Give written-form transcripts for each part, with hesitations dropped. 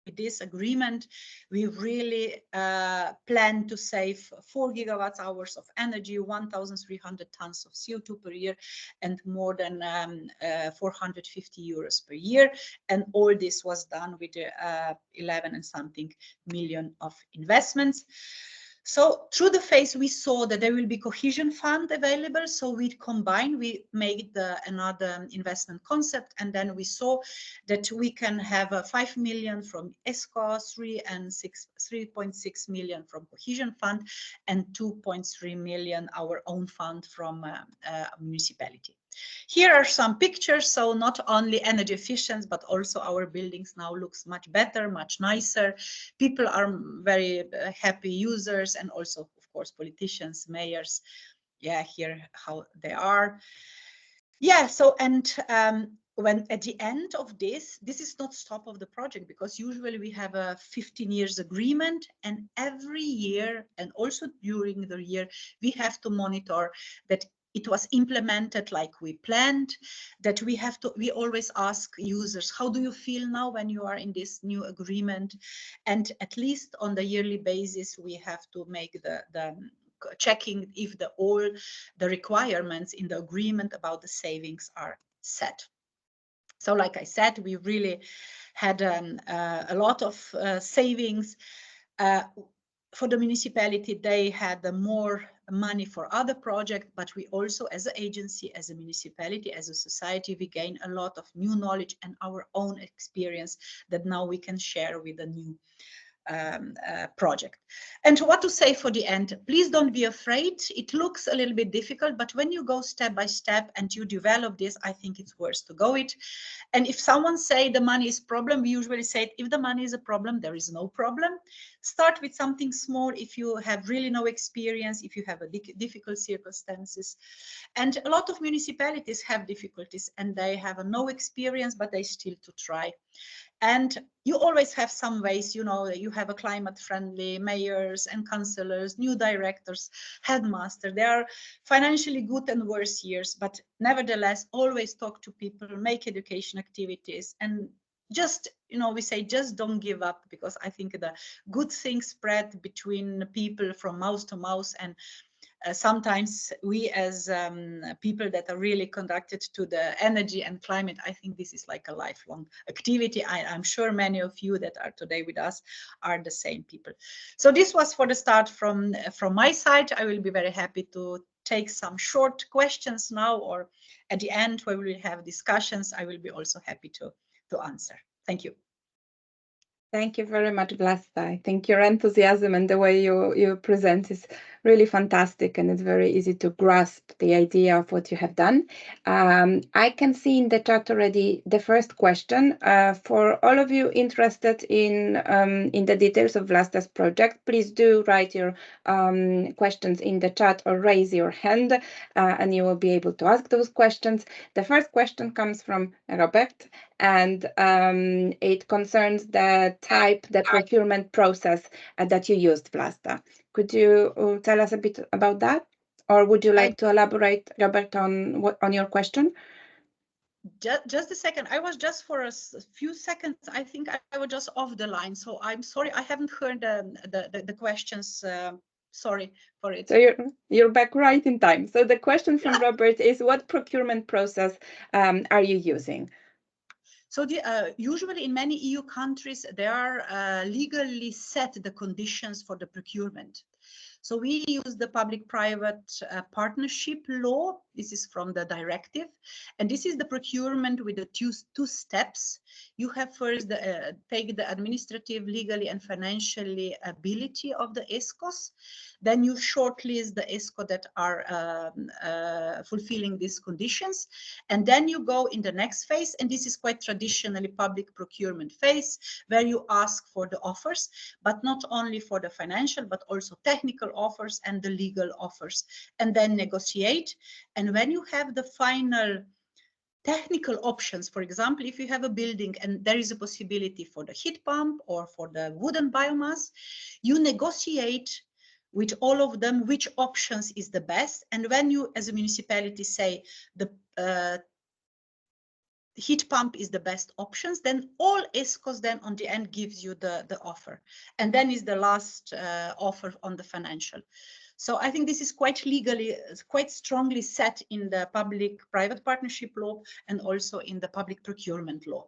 with this agreement, we really plan to save 4 gigawatt hours of energy, 1,300 tons of CO2 per year, and more than 450 euros per year. And all this was done with 11 and something million of investments. So through the phase, we saw that there will be cohesion fund available. So we made another investment concept, and then we saw that we can have 5 million from ESCOs, 3.6 million from cohesion fund, and 2.3 million our own fund from municipality. Here are some pictures, so not only energy efficient, but also our buildings now looks much better, much nicer. People are very happy users, and also, of course, politicians, mayors. Yeah, here how they are. Yeah, so and when at the end of this is not stop of the project, because usually we have a 15 years agreement, and every year and also during the year we have to monitor that it was implemented like we planned, that we always ask users, how do you feel now when you are in this new agreement? And at least on the yearly basis, we have to make the checking if all the requirements in the agreement about the savings are set. So like I said, we really had a lot of savings. For the municipality, they had more money for other projects, but we also, as an agency, as a municipality, as a society, we gain a lot of new knowledge and our own experience that now we can share with the new project. And what to say for the end, please don't be afraid. It looks a little bit difficult, but when you go step by step and you develop this, I think it's worth to go it. And if someone say the money is problem, we usually say, if the money is a problem, there is no problem. Start with something small if you have really no experience, if you have a difficult circumstances. And a lot of municipalities have difficulties and they have no experience, but they still to try. And you always have some ways, you know, you have a climate friendly mayors and councillors, new directors, headmaster. They are financially good and worse years, but nevertheless, always talk to people, make education activities, and just, you know, we say, just don't give up, because I think the good things spread between people from mouth to mouth. And sometimes we as people that are really conducted to the energy and climate, I think this is like a lifelong activity. I'm sure many of you that are today with us are the same people. So this was for the start from my side. I will be very happy to take some short questions now, or at the end where we will have discussions, I will be also happy to answer. Thank you. Thank you very much, Vlasta. I think your enthusiasm and the way you present is really fantastic, and it's very easy to grasp the idea of what you have done. I can see in the chat already the first question. For all of you interested in the details of Vlasta's project, please do write your questions in the chat or raise your hand, and you will be able to ask those questions. The first question comes from Robert, and it concerns the procurement process that you used, Vlasta. Could you tell us a bit about that? Or would you like to elaborate, Robert, on your question? Just a second. I was just for a few seconds, I think I was just off the line. So I'm sorry, I haven't heard the questions. Sorry for it. So you're back right in time. So the question from Robert is, what procurement process are you using? So usually in many EU countries, there are legally set the conditions for the procurement. So we use the public-private partnership law. This is from the directive. And this is the procurement with the two steps. You have first take the administrative, legally and financially ability of the ESCOs. Then you shortlist the ESCO that are fulfilling these conditions. And then you go in the next phase. And this is quite traditionally public procurement phase, where you ask for the offers, but not only for the financial, but also technical offers and the legal offers, and then negotiate. And when you have the final technical options, for example, if you have a building and there is a possibility for the heat pump or for the wooden biomass, you negotiate with all of them which options is the best. And when you as a municipality say the heat pump is the best options, then all ESCOs then on the end gives you the offer. And then is the last offer on the financial. So I think this is quite legally, quite strongly set in the public-private partnership law and also in the public procurement law.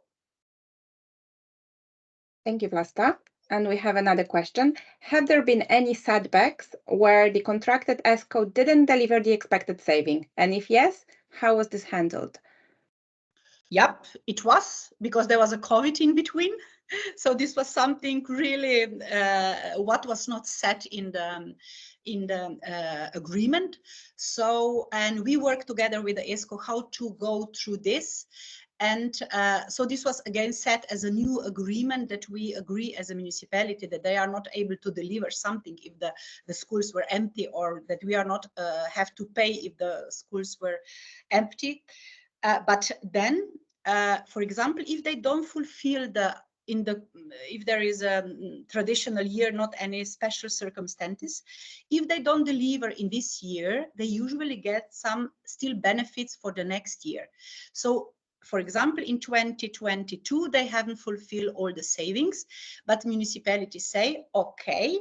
Thank you, Vlasta. And we have another question. Have there been any setbacks where the contracted ESCO didn't deliver the expected saving? And if yes, how was this handled? Yep, it was, because there was a COVID in between. So this was something really what was not set in the agreement. So, and we worked together with the ESCO how to go through this. And so this was again set as a new agreement that we agree as a municipality that they are not able to deliver something if the schools were empty, or that we are not have to pay if the schools were empty. But then, for example, if they don't fulfill if there is a traditional year, not any special circumstances, if they don't deliver in this year, they usually get some still benefits for the next year. So, for example, in 2022, they haven't fulfilled all the savings, but municipalities say, okay,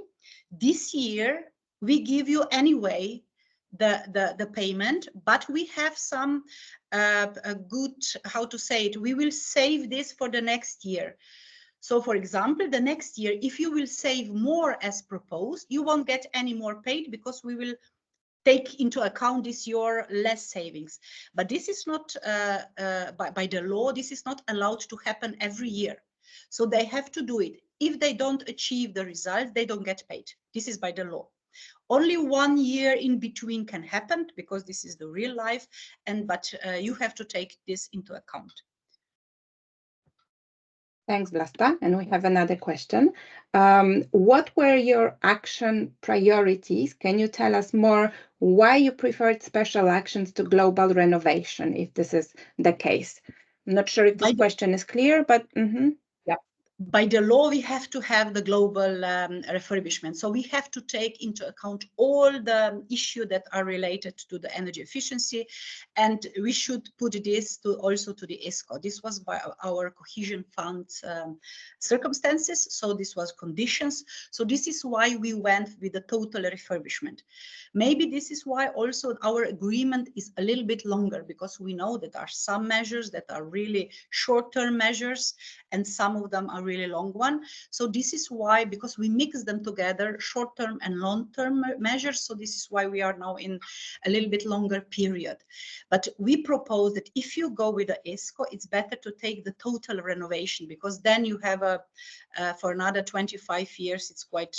this year we give you anyway the payment, but we have some a good, how to say it, we will save this for the next year. So for example, the next year, if you will save more as proposed, you won't get any more paid because we will take into account this your less savings. But this is not by the law, this is not allowed to happen every year. So they have to do it. If they don't achieve the results, they don't get paid. This is by the law. Only 1 year in between can happen because this is the real life, but you have to take this into account. Thanks, Vlasta. And we have another question. What were your action priorities? Can you tell us more why you preferred special actions to global renovation, if this is the case? I'm not sure if this question is clear, but yeah. By the law, we have to have the global refurbishment. So we have to take into account all the issues that are related to the energy efficiency, and we should put this also to the ESCO. This was by our cohesion fund circumstances. So this was conditions. So this is why we went with the total refurbishment. Maybe this is why also our agreement is a little bit longer, because we know that there are some measures that are really short-term measures, and some of them are really long one. So this is why, because we mix them together, short-term and long-term measures. So this is why we are now in a little bit longer period. But we propose that if you go with the ESCO, it's better to take the total renovation, because then you have for another 25 years, it's quite,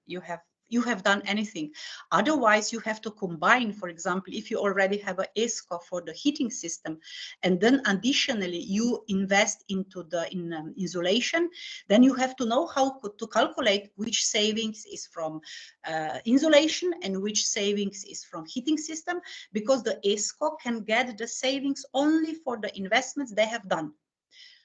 you have done anything. Otherwise, you have to combine, for example, if you already have an ESCO for the heating system, and then additionally you invest into the insulation, then you have to know how to calculate which savings is from insulation and which savings is from heating system, because the ESCO can get the savings only for the investments they have done.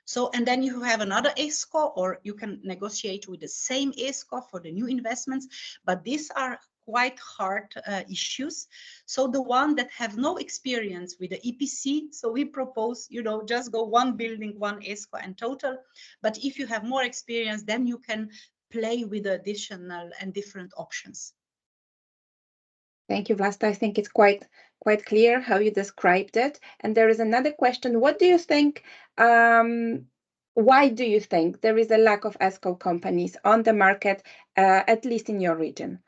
So, and then you have another ESCO, or you can negotiate with the same ESCO for the new investments, but these are quite hard issues. So the one that have no experience with the EPC, so we propose, just go one building, one ESCO and total. But if you have more experience, then you can play with additional and different options. Thank you, Vlasta. I think it's quite clear how you described it. And there is another question. What do you think, why do you think there is a lack of ESCO companies on the market, at least in your region?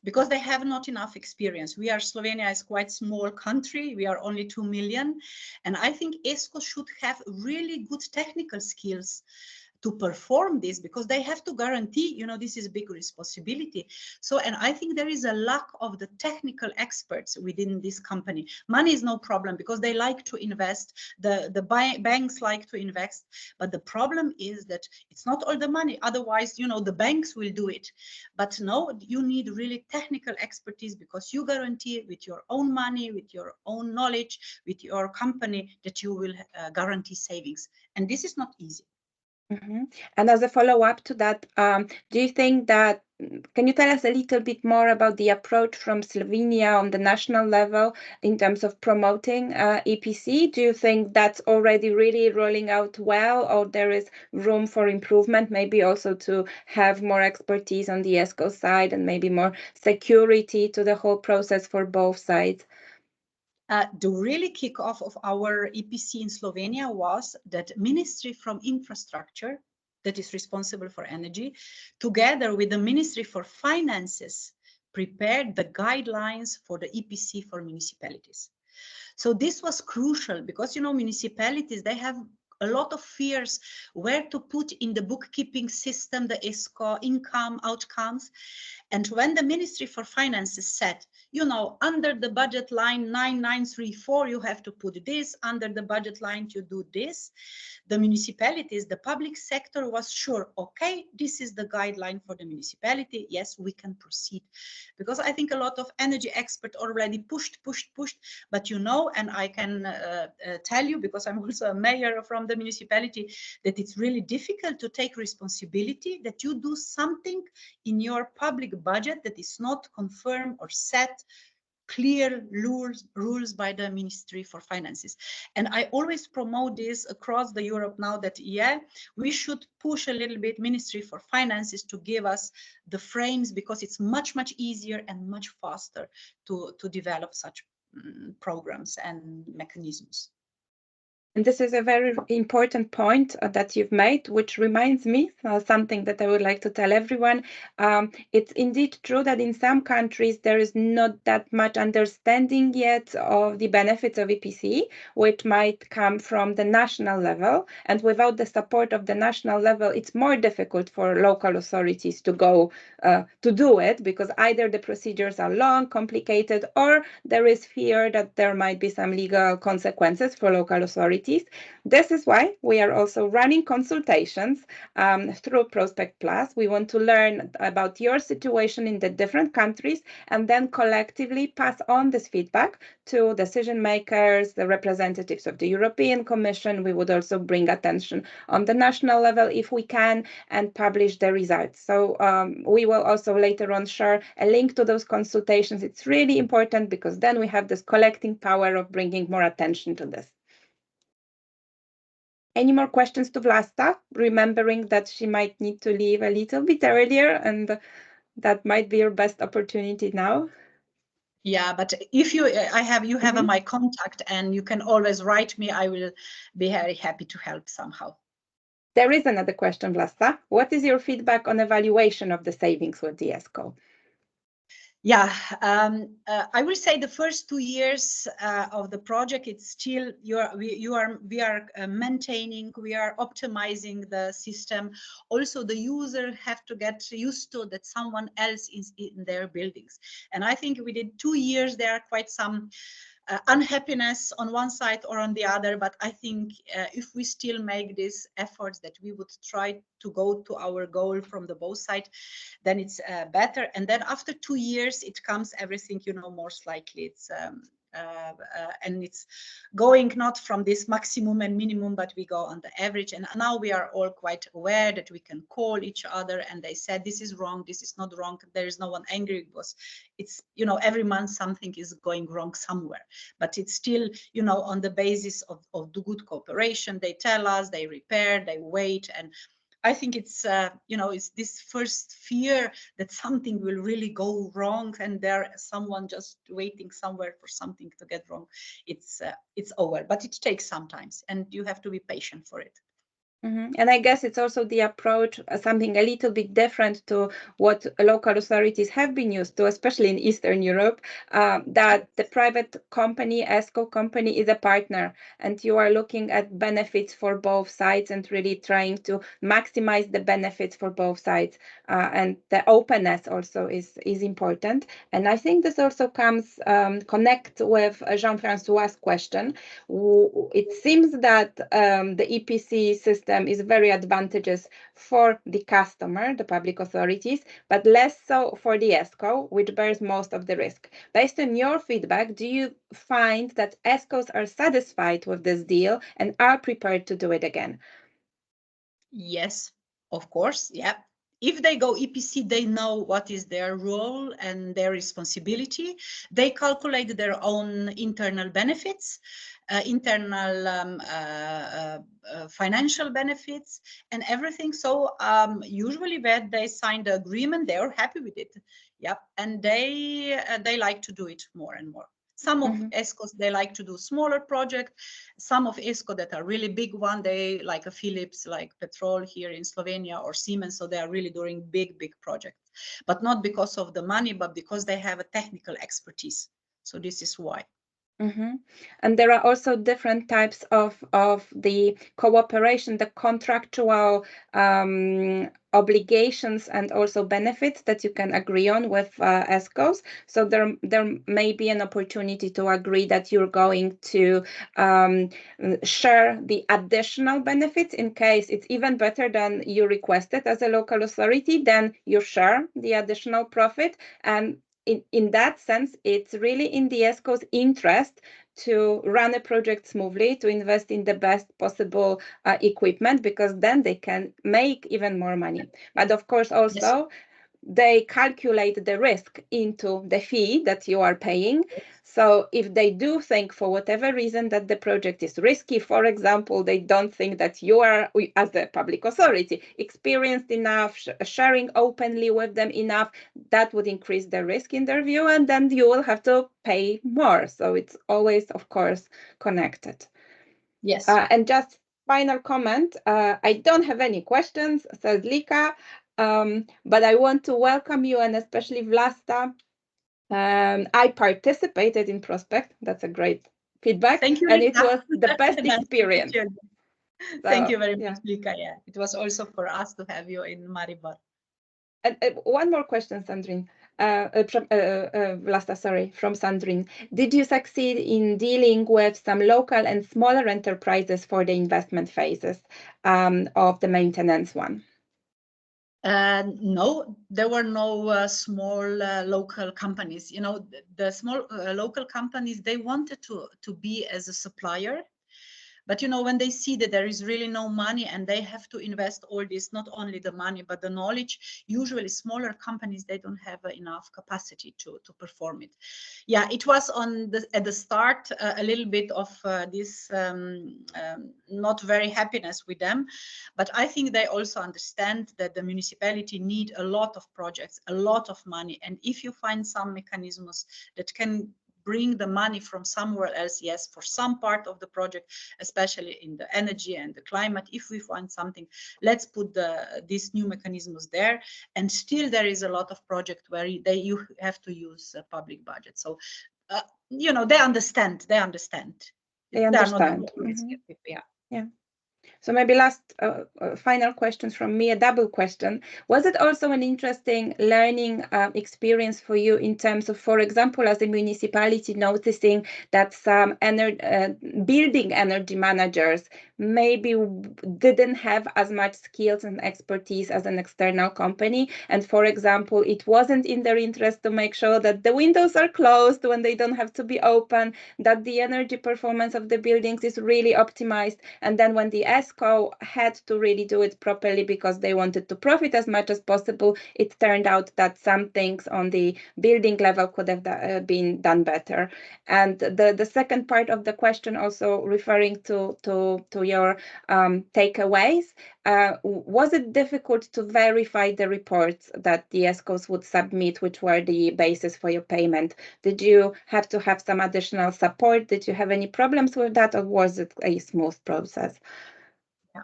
Because they have not enough experience. Slovenia is quite small country. We are only 2 million. And I think ESCO should have really good technical skills to perform this, because they have to guarantee, this is a big responsibility. So, and I think there is a lack of the technical experts within this company. Money is no problem, because they like to invest, the banks like to invest, but the problem is that it's not all the money. Otherwise, the banks will do it. But no, you need really technical expertise, because you guarantee with your own money, with your own knowledge, with your company, that you will guarantee savings. And this is not easy. And as a follow-up to that, do you think that, can you tell us a little bit more about the approach from Slovenia on the national level in terms of promoting EPC? Do you think that's already really rolling out well, or there is room for improvement, maybe also to have more expertise on the ESCO side and maybe more security to the whole process for both sides? The really kickoff of our EPC in Slovenia was that Ministry from Infrastructure, that is responsible for energy, together with the Ministry for Finances, prepared the guidelines for the EPC for municipalities. So this was crucial because, you know, municipalities, they have a lot of fears where to put in the bookkeeping system, the ESCO, income, outcomes. And when the Ministry for Finances said, you know, under the budget line 9934, you have to put this, under the budget line, you do this, the municipalities, the public sector was sure, okay, this is the guideline for the municipality. Yes, we can proceed. Because I think a lot of energy experts already pushed, but you know, and I can tell you, because I'm also a mayor from the municipality, that it's really difficult to take responsibility, that you do something in your public budget that is not confirmed or set clear rules by the Ministry for Finances. And I always promote this across the Europe now that, yeah, we should push a little bit Ministry for Finances to give us the frames, because it's much easier and much faster to develop such programs and mechanisms. And this is a very important point that you've made, which reminds me something that I would like to tell everyone. It's indeed true that in some countries there is not that much understanding yet of the benefits of EPC, which might come from the national level. And without the support of the national level, it's more difficult for local authorities to go to do it, because either the procedures are long, complicated, or there is fear that there might be some legal consequences for local authorities. This is why we are also running consultations through Prospect Plus. We want to learn about your situation in the different countries and then collectively pass on this feedback to decision makers, the representatives of the European Commission. We would also bring attention on the national level if we can, and publish the results. So we will also later on share a link to those consultations. It's really important because then we have this collecting power of bringing more attention to this. Any more questions to Vlasta? Remembering that she might need to leave a little bit earlier, and that might be your best opportunity now. Yeah, but if you have my contact, and you can always write me. I will be very happy to help somehow. There is another question, Vlasta. What is your feedback on evaluation of the savings with the ESCO? Yeah, I will say the first 2 years of the project, it's still we are maintaining, we are optimizing the system. Also, the user have to get used to that someone else is in their buildings. And I think we did 2 years. There are quite some unhappiness on one side or on the other, but I think if we still make these efforts, that we would try to go to our goal from the both sides, then it's better. And then after 2 years, it comes everything, you know, most likely it's and it's going not from this maximum and minimum, but we go on the average. And now we are all quite aware that we can call each other, and they said this is wrong, this is not wrong. There is no one angry, because it's, you know, every month something is going wrong somewhere, but it's still, you know, on the basis of the good cooperation. They tell us, they repair, they wait. And I think it's, you know, it's this first fear that something will really go wrong, and there's someone just waiting somewhere for something to get wrong. It's over, but it takes some time, and you have to be patient for it. And I guess it's also the approach, something a little bit different to what local authorities have been used to, especially in Eastern Europe, that the private company, ESCO company, is a partner, and you are looking at benefits for both sides and really trying to maximize the benefits for both sides. And the openness also is important. And I think this also comes connect with Jean-Francois' question. It seems that the EPC system is very advantageous for the customer, the public authorities, but less so for the ESCO, which bears most of the risk. Based on your feedback, do you find that ESCOs are satisfied with this deal and are prepared to do it again? Yes, of course. Yeah. If they go EPC, they know what is their role and their responsibility. They calculate their own internal benefits, internal financial benefits and everything. So usually when they sign the agreement, they are happy with it. Yep. And they like to do it more and more. Some of ESCOs, they like to do smaller projects. Some of ESCO that are really big one, they like a Philips, like Petrol here in Slovenia or Siemens. So they are really doing big, big projects, but not because of the money, but because they have a technical expertise. So this is why. And there are also different types of the cooperation, the contractual obligations and also benefits that you can agree on with ESCOs. So there may be an opportunity to agree that you're going to share the additional benefits in case it's even better than you requested as a local authority, then you share the additional profit. And in that sense, it's really in the ESCO's interest to run a project smoothly, to invest in the best possible equipment, because then they can make even more money. But of course, also, they calculate the risk into the fee that you are paying. So if they do think for whatever reason that the project is risky, for example, they don't think that you are, as a public authority, experienced enough, sharing openly with them enough, that would increase the risk in their view, and then you will have to pay more. So it's always, of course, connected. Yes. And just final comment, I don't have any questions, says Lika. But I want to welcome you, and especially Vlasta. I participated in Prospect. That's a great feedback. Thank you, and Lika. It was the best experience. Thank you very much, Lika. Yeah, it was also for us to have you in Maribor. And one more question, Sandrine. Vlasta, sorry, from Sandrine. Did you succeed in dealing with some local and smaller enterprises for the investment phases of the maintenance one? No, there were no small local companies. You know, the small local companies, they wanted to be as a supplier. But, you know, when they see that there is really no money and they have to invest all this, not only the money, but the knowledge, usually smaller companies, they don't have enough capacity to perform it. Yeah, it was at the start a little bit of this not very happiness with them. But I think they also understand that the municipality need a lot of projects, a lot of money. And if you find some mechanisms that can bring the money from somewhere else, yes, for some part of the project, especially in the energy and the climate, if we find something, let's put these new mechanisms there. And still there is a lot of project where you have to use public budget. So, you know, they understand. They understand. Yeah. So maybe last final questions from me, a double question. Was it also an interesting learning experience for you in terms of, for example, as a municipality, noticing that some building energy managers maybe didn't have as much skills and expertise as an external company? And for example, it wasn't in their interest to make sure that the windows are closed when they don't have to be open, that the energy performance of the buildings is really optimized. And then when the ESCO had to really do it properly because they wanted to profit as much as possible, it turned out that some things on the building level could have been done better. And the second part of the question, also referring to your takeaways, was it difficult to verify the reports that the ESCOs would submit, which were the basis for your payment? Did you have to have some additional support? Did you have any problems with that, or was it a smooth process? Yeah.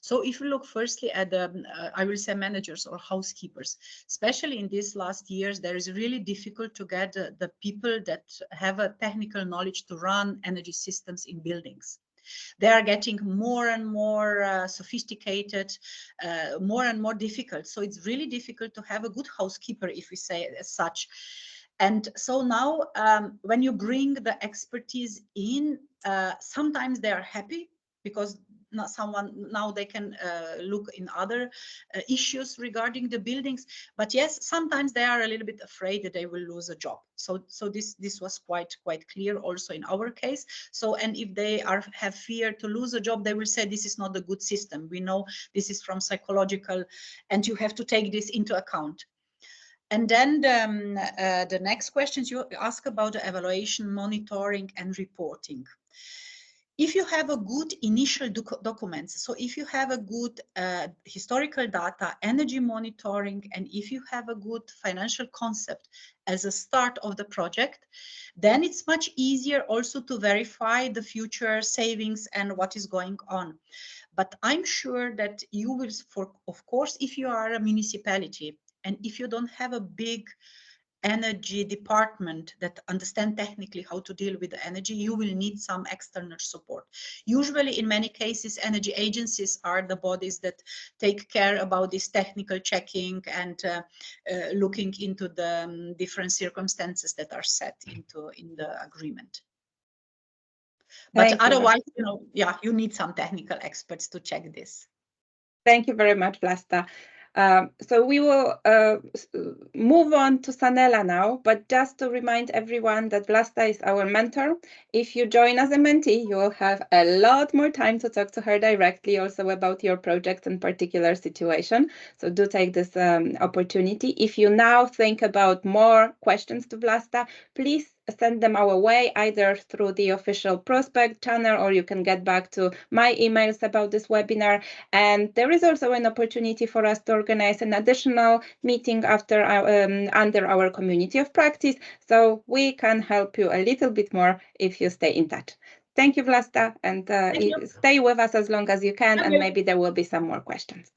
So if you look firstly at the, I will say managers or housekeepers, especially in these last years, there is really difficult to get the people that have a technical knowledge to run energy systems in buildings. They are getting more and more sophisticated, more and more difficult. So it's really difficult to have a good housekeeper, if we say it as such. And so now when you bring the expertise in, sometimes they are happy because now they can look in other issues regarding the buildings. But yes, sometimes they are a little bit afraid that they will lose a job. So this was quite clear also in our case. So, and if they have fear to lose a job, they will say this is not a good system. We know this is from psychological, and you have to take this into account. And then the next questions you ask about the evaluation, monitoring, and reporting. If you have a good initial documents, so if you have a good historical data, energy monitoring, and if you have a good financial concept as a start of the project, then it's much easier also to verify the future savings and what is going on. But I'm sure that you will, of course, if you are a municipality and if you don't have a big energy department that understand technically how to deal with the energy, you will need some external support. Usually in many cases, energy agencies are the bodies that take care about this technical checking and looking into the different circumstances that are set in the agreement. But otherwise, you know, yeah, you need some technical experts to check this. Thank you very much, Vlasta. So we will move on to Sanela now, but just to remind everyone that Vlasta is our mentor. If you join as a mentee, you will have a lot more time to talk to her directly also about your project and particular situation. So do take this opportunity. If you now think about more questions to Vlasta, please send them our way, either through the official prospect channel, or you can get back to my emails about this webinar. And there is also an opportunity for us to organize an additional meeting after under our community of practice, so we can help you a little bit more if you stay in touch. Thank you, Vlasta, and stay with us as long as you can, and maybe there will be some more questions.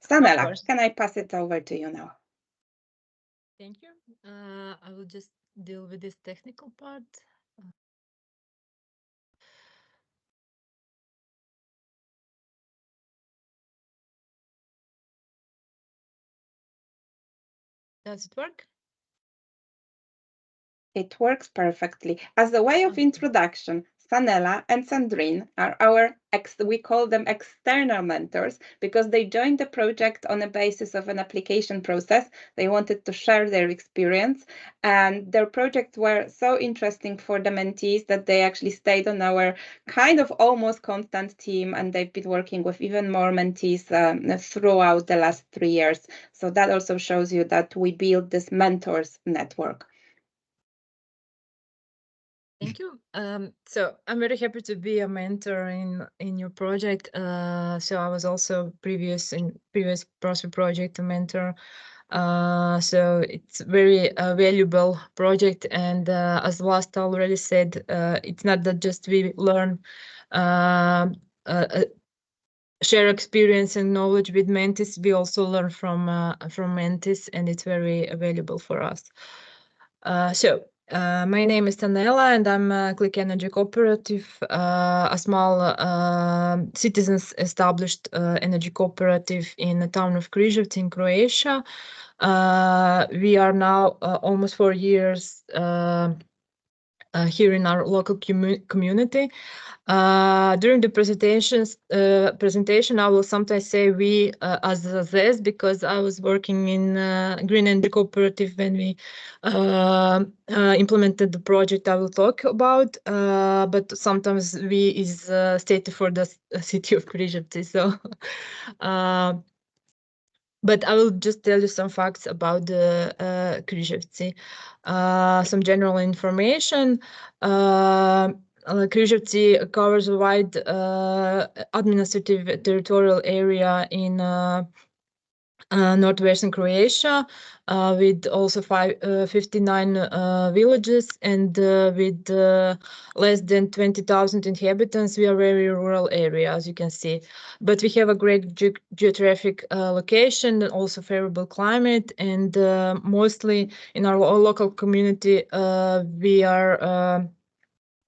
Sanela, can I pass it over to you now? Thank you. I will just deal with this technical part. Does it work? It works perfectly. As a way of introduction, Sanela and Sandrine are our, we call them external mentors, because they joined the project on the basis of an application process. They wanted to share their experience, and their projects were so interesting for the mentees that they actually stayed on our kind of almost constant team, and they've been working with even more mentees throughout the last 3 years. So that also shows you that we build this mentors network. Thank you. So I'm very happy to be a mentor in your project. So I was also previous prospect project a mentor. So it's very valuable project, and as Vlasta already said, it's not that just we learn share experience and knowledge with mentees. We also learn from mentees, and it's very valuable for us. My name is Sanela, and I'm a Click Energy Cooperative, a small citizens established energy cooperative in the town of Križevci in Croatia. We are now almost 4 years here in our local community. During the presentation, I will sometimes say we as this, because I was working in Green Energy Cooperative when we implemented the project I will talk about, but sometimes we is stated for the city of Križevci. So, but I will just tell you some facts about the Križevci. Some general information. Križevci covers a wide administrative territorial area in northwestern Croatia, with also 59 villages, and with less than 20,000 inhabitants. We are a very rural area, as you can see, but we have a great geographic location and also favorable climate, and mostly in our local community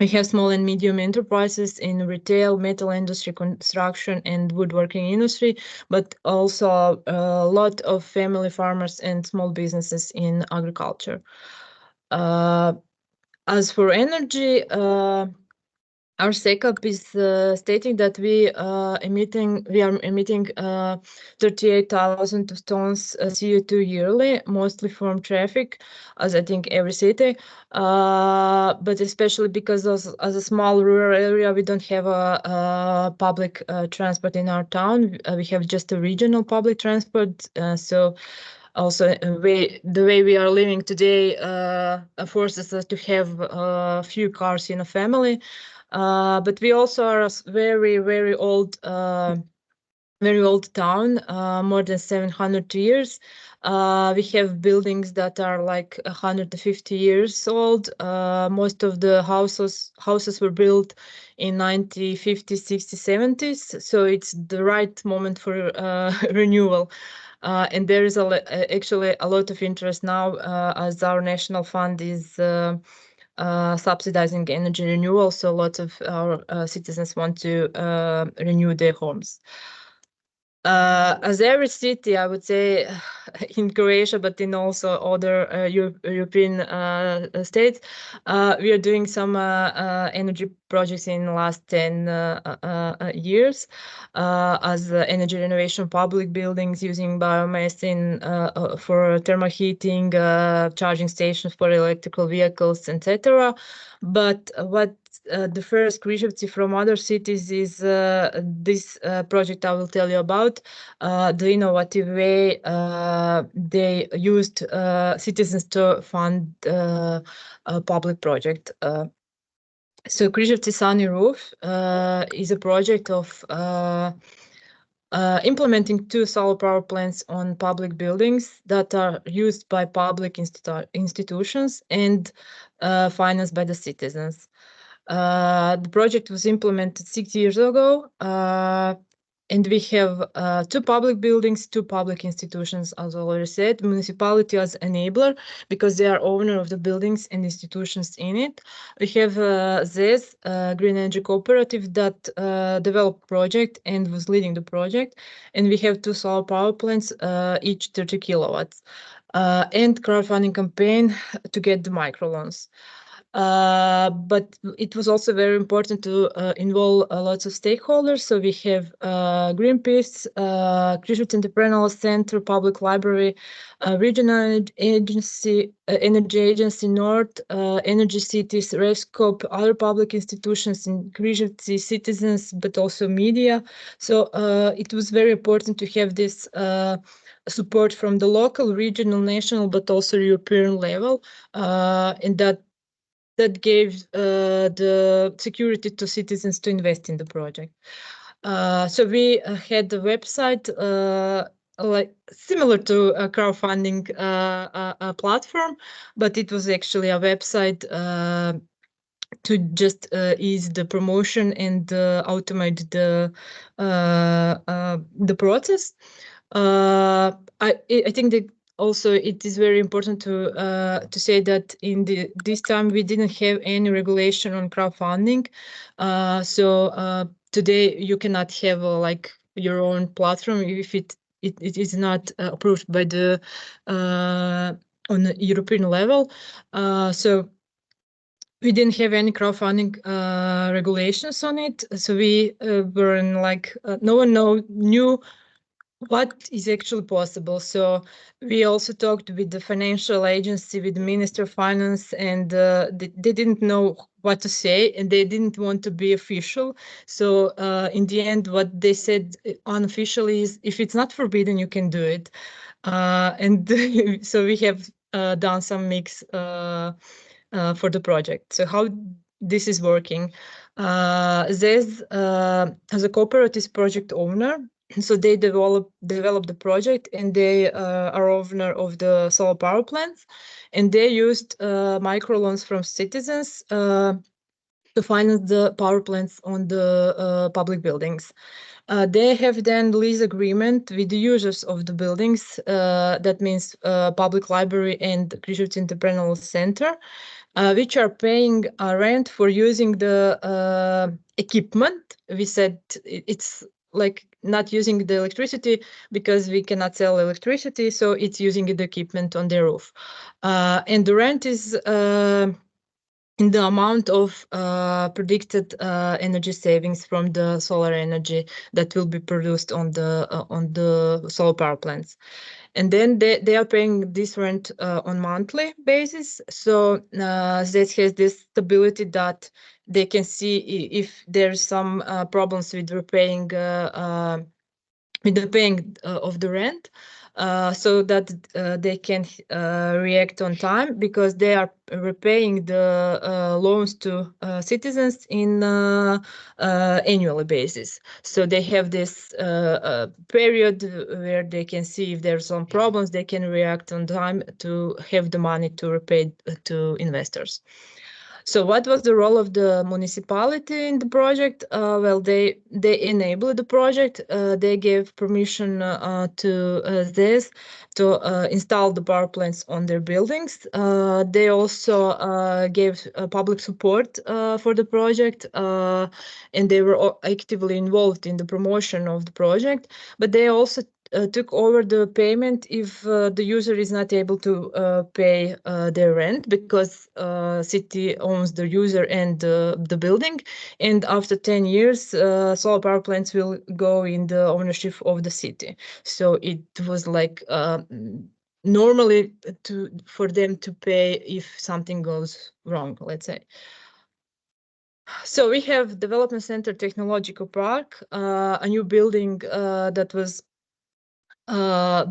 we have small and medium enterprises in retail, metal industry, construction, and woodworking industry, but also a lot of family farmers and small businesses in agriculture. As for energy, our SECAP is stating that we are emitting 38,000 tons CO2 yearly, mostly from traffic, as I think every city. But especially because as a small rural area, we don't have a public transport in our town. We have just a regional public transport. So also the way we are living today forces us to have a few cars in a family. But we also are a very old town, more than 700 years. We have buildings that are like 150 years old. Most of the houses were built in 1950s, 60s, 70s. So it's the right moment for renewal. And there is actually a lot of interest now as our national fund is subsidizing energy renewal. So lots of our citizens want to renew their homes. As every city, I would say, in Croatia, but in also other European states, we are doing some energy projects in the last 10 years as energy renovation public buildings using biomass for thermal heating, charging stations for electrical vehicles, etc. But what the first Križevci from other cities is this project I will tell you about, the innovative way they used citizens to fund a public project. So Križevci Sunny Roof is a project of implementing 2 solar power plants on public buildings that are used by public institutions and financed by the citizens. The project was implemented 6 years ago, and we have 2 public buildings, 2 public institutions, as already said, municipality as enabler, because they are owner of the buildings and institutions in it. We have ZES, Green Energy Cooperative, that developed project and was leading the project. And we have 2 solar power plants, each 30 kilowatts, and crowdfunding campaign to get the microloans. But it was also very important to involve lots of stakeholders. So we have Greenpeace, Križevci Entrepreneurial Center, Public Library, Regional Agency, Energy Agency North, Energy Cities, ESCOs, other public institutions in Križevci, citizens, but also media. So it was very important to have this support from the local, regional, national, but also European level, and that gave the security to citizens to invest in the project. So we had the website like similar to a crowdfunding platform, but it was actually a website to just ease the promotion and automate the process. I think that also it is very important to say that in this time we didn't have any regulation on crowdfunding. So today you cannot have like your own platform if it is not approved by the on the European level. So we didn't have any crowdfunding regulations on it. So we were in like no one knew what is actually possible. So we also talked with the financial agency, with the Minister of Finance, and they didn't know what to say, and they didn't want to be official. So in the end, what they said unofficially is, if it's not forbidden, you can do it. And so we have done some mix for the project. So how this is working? ZES as a cooperative project owner, so they develop the project, and they are owner of the solar power plants, and they used microloans from citizens to finance the power plants on the public buildings. They have then lease agreement with the users of the buildings. That means Public Library and Križevci Entrepreneurial Center, which are paying a rent for using the equipment. We said it's like not using the electricity because we cannot sell electricity, so it's using the equipment on the roof. And the rent is in the amount of predicted energy savings from the solar energy that will be produced on the solar power plants. And then they are paying this rent on monthly basis. So this has this stability that they can see if there's some problems with repaying with the paying of the rent, so that they can react on time, because they are repaying the loans to citizens in annually basis. So they have this period where they can see if there's some problems, they can react on time to have the money to repay to investors. So what was the role of the municipality in the project? Well, they enabled the project. They gave permission to this to install the power plants on their buildings. They also gave public support for the project, and they were actively involved in the promotion of the project. But they also took over the payment if the user is not able to pay their rent, because city owns the user and the building, and after 10 years solar power plants will go in the ownership of the city. So it was like normally for them to pay if something goes wrong, let's say. So we have Development Center Technological Park, a new building that was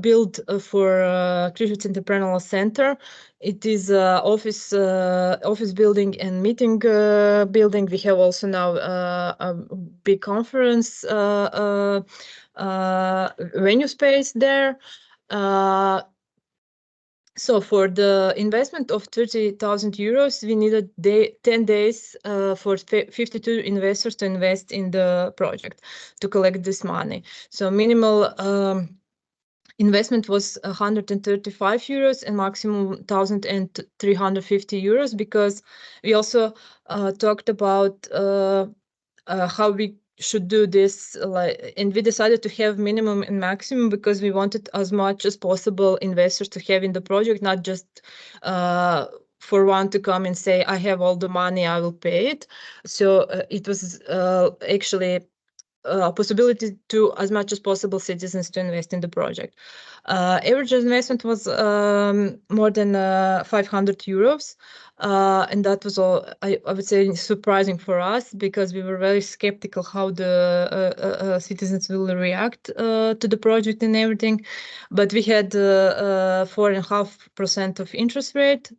built for Križevci Entrepreneurial Center. It is office building and meeting building. We have also now a big conference venue space there. So for the investment of 30,000 euros, we needed 10 days for 52 investors to invest in the project to collect this money. So minimal investment was 135 euros and maximum 1,350 euros, because we also talked about how we should do this, and we decided to have minimum and maximum because we wanted as much as possible investors to have in the project, not just for one to come and say, I have all the money, I will pay it. So it was actually a possibility to as much as possible citizens to invest in the project. Average investment was more than 500 euros. And that was all, I would say, surprising for us, because we were very skeptical how the citizens will react to the project and everything. But we had 4.5% of interest rate.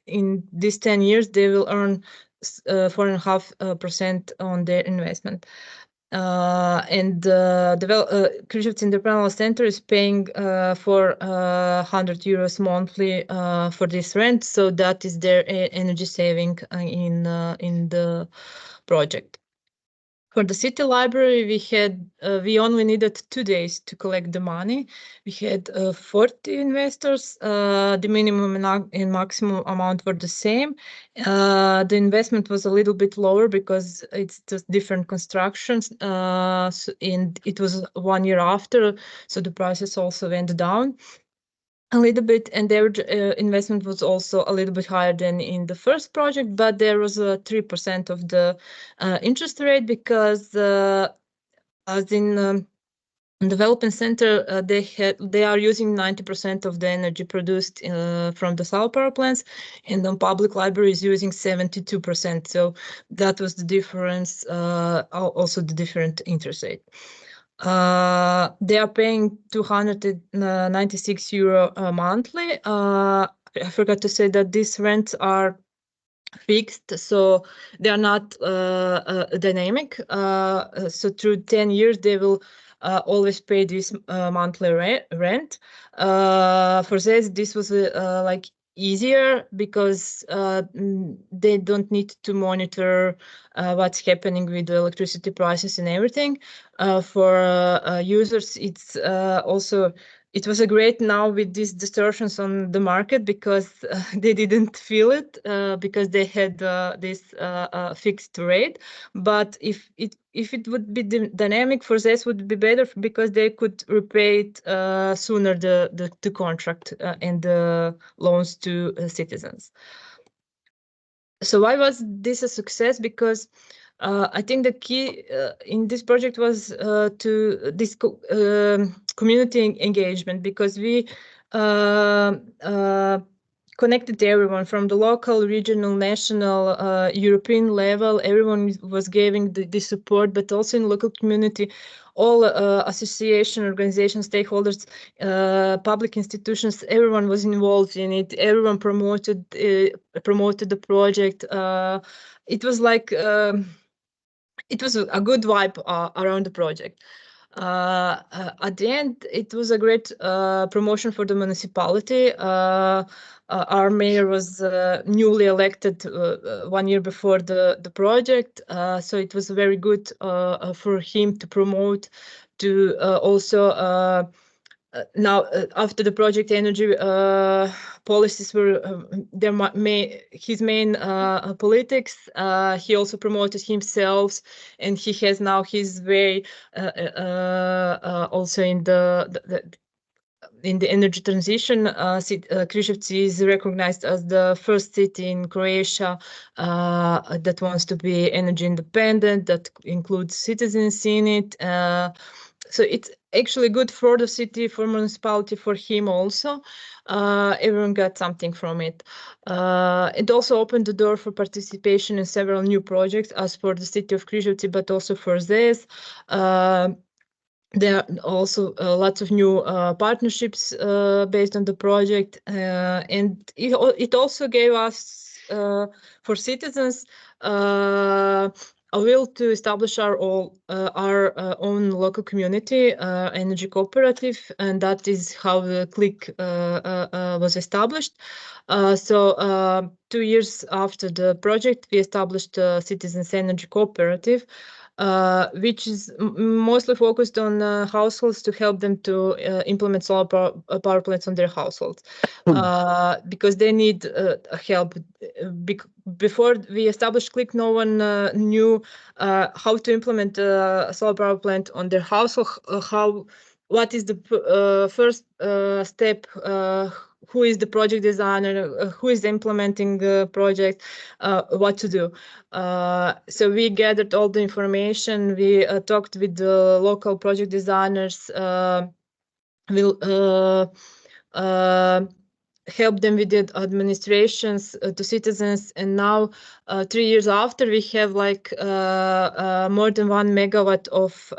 In these 10 years, they will earn 4.5% on their investment. And Križevci Entrepreneurial Center is paying 400 euros monthly for this rent, so that is their energy saving in the project. For the city library, we only needed 2 days to collect the money. We had 40 investors. The minimum and maximum amount were the same. The investment was a little bit lower because it's just different constructions, and it was 1 year after, so the prices also went down a little bit, and their investment was also a little bit higher than in the first project, but there was a 3% of the interest rate, because as in development center, they are using 90% of the energy produced from the solar power plants, and the public library is using 72%. So that was the difference, also the different interest rate. They are paying 296 euro monthly. I forgot to say that these rents are fixed, so they are not dynamic. So through 10 years, they will always pay this monthly rent. For this was like easier, because they don't need to monitor what's happening with the electricity prices and everything. For users, it's also, it was a great now with these distortions on the market, because they didn't feel it, because they had this fixed rate. But if it would be dynamic, for this would be better, because they could repay it sooner, the contract and the loans to citizens. So why was this a success? Because I think the key in this project was to this community engagement, because we connected everyone from the local, regional, national, European level. Everyone was giving the support, but also in local community, all association, organizations, stakeholders, public institutions, everyone was involved in it. Everyone promoted the project. It was like it was a good vibe around the project. At the end, it was a great promotion for the municipality. Our mayor was newly elected 1 year before the project, so it was very good for him to promote, to also now after the project energy policies were his main politics. He also promoted himself, and he has now his way also in the energy transition. Križevci is recognized as the first city in Croatia that wants to be energy independent, that includes citizens in it. So it's actually good for the city, for municipality, for him also. Everyone got something from it. It also opened the door for participation in several new projects, as for the city of Križevci, but also for this. There are also lots of new partnerships based on the project, and it also gave us, for citizens, a will to establish our own local community, energy cooperative, and that is how the click was established. So 2 years after the project, we established a Citizens Energy Cooperative, which is mostly focused on households, to help them to implement solar power plants on their households, because they need help. Before we established Click, no one knew how to implement a solar power plant on their household. What is the first step? Who is the project designer? Who is implementing the project? What to do? So we gathered all the information. We talked with the local project designers. We'll help them with the administrations to citizens, and now 3 years after, we have like more than 1 megawatt of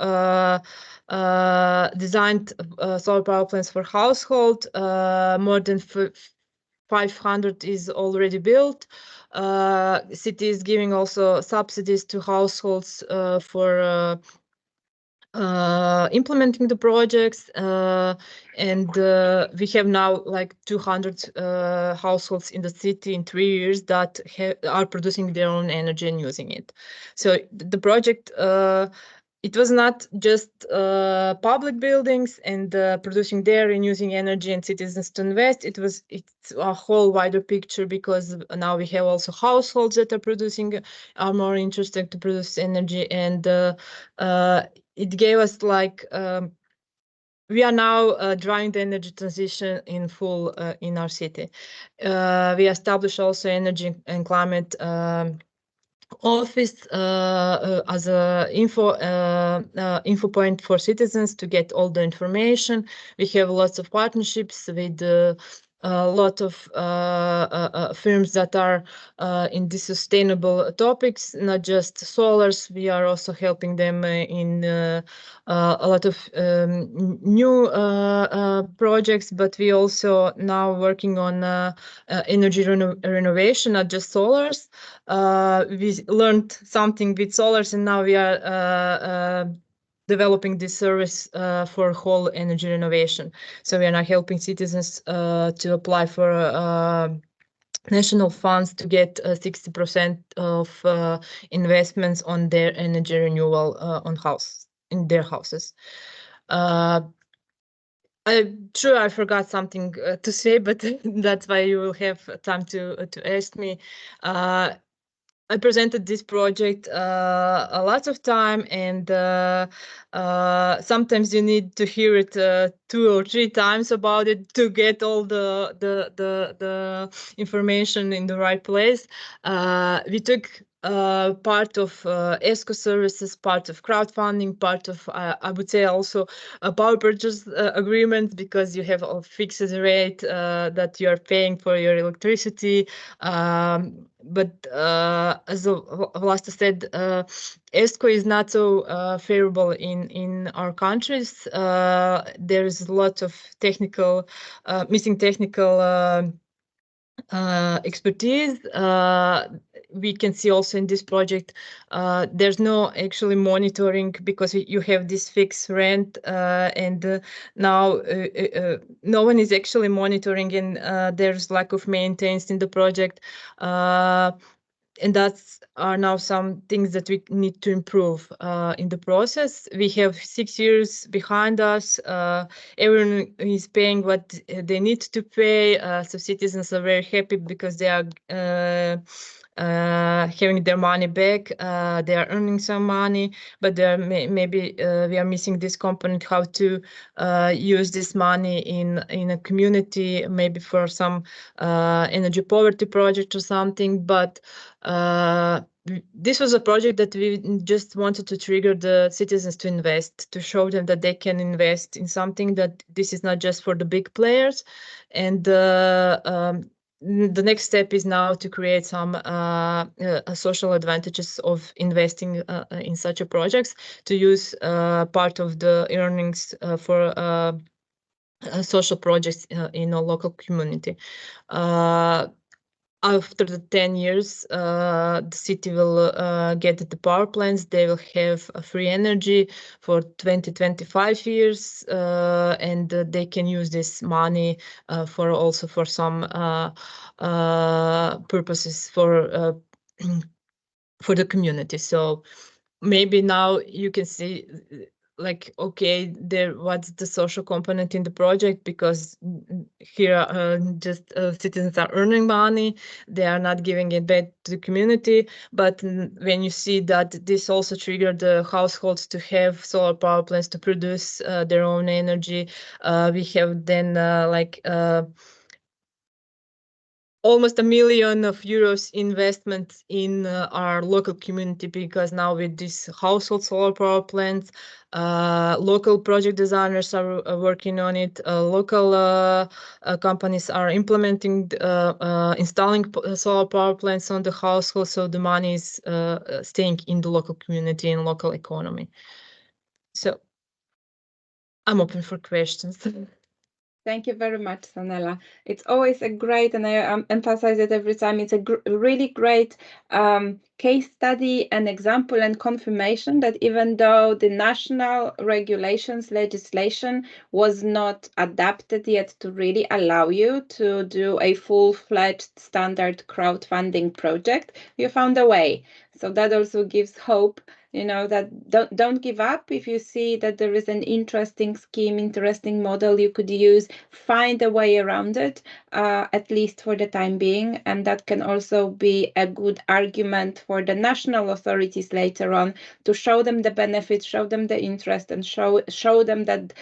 designed solar power plants for household. More than 500 is already built. City is giving also subsidies to households for implementing the projects, and we have now like 200 households in the city in 3 years that are producing their own energy and using it. So the project, it was not just public buildings and producing there and using energy and citizens to invest. It's a whole wider picture, because now we have also households that are more interested to produce energy, and it gave us like we are now driving the energy transition in full in our city. We established also energy and climate office as a info point for citizens to get all the information. We have lots of partnerships with a lot of firms that are in the sustainable topics, not just solars. We are also helping them in a lot of new projects, but we also now working on energy renovation, not just solars. We learned something with solars, and now we are developing this service for whole energy renovation. So we are now helping citizens to apply for national funds to get 60% of investments on their energy renewal in their houses. I'm sure I forgot something to say, but that's why you will have time to ask me. I presented this project a lot of time, and sometimes you need to hear it 2 or 3 times about it to get all the information in the right place. We took part of ESCO services, part of crowdfunding, part of I would say also a power purchase agreement, because you have a fixed rate that you are paying for your electricity. But as Vlasta said, ESCO is not so favorable in our countries. There is a lot of technical missing technical expertise. We can see also in this project there's no actually monitoring, because you have this fixed rent, and now no one is actually monitoring, and there's lack of maintenance in the project, and that's are now some things that we need to improve in the process. We have 6 years behind us. Everyone is paying what they need to pay. So citizens are very happy because they are having their money back. They are earning some money, but maybe we are missing this component, how to use this money in a community, maybe for some energy poverty project or something. But this was a project that we just wanted to trigger the citizens to invest, to show them that they can invest in something, that this is not just for the big players. And the next step is now to create some social advantages of investing in such a projects, to use part of the earnings for social projects in a local community. After the 10 years, the city will get the power plants. They will have free energy for 20-25 years, and they can use this money for also for some purposes for the community. So maybe now you can see, like, okay, what's the social component in the project, because here just citizens are earning money, they are not giving it back to the community. But when you see that this also triggered the households to have solar power plants to produce their own energy, we have then almost €1 million investment in our local community, because now with these household solar power plants, local project designers are working on it, local companies are implementing, installing solar power plants on the household, so the money is staying in the local community and local economy. So I'm open for questions. Thank you very much, Sanela. It's always a great, and I emphasize it every time, it's a really great case study and example and confirmation that even though the national regulations, legislation was not adapted yet to really allow you to do a full-fledged standard crowdfunding project, you found a way. So that also gives hope, you know, that don't give up. If you see that there is an interesting scheme, interesting model you could use, find a way around it, at least for the time being. And that can also be a good argument for the national authorities later on to show them the benefits, show them the interest, and show them that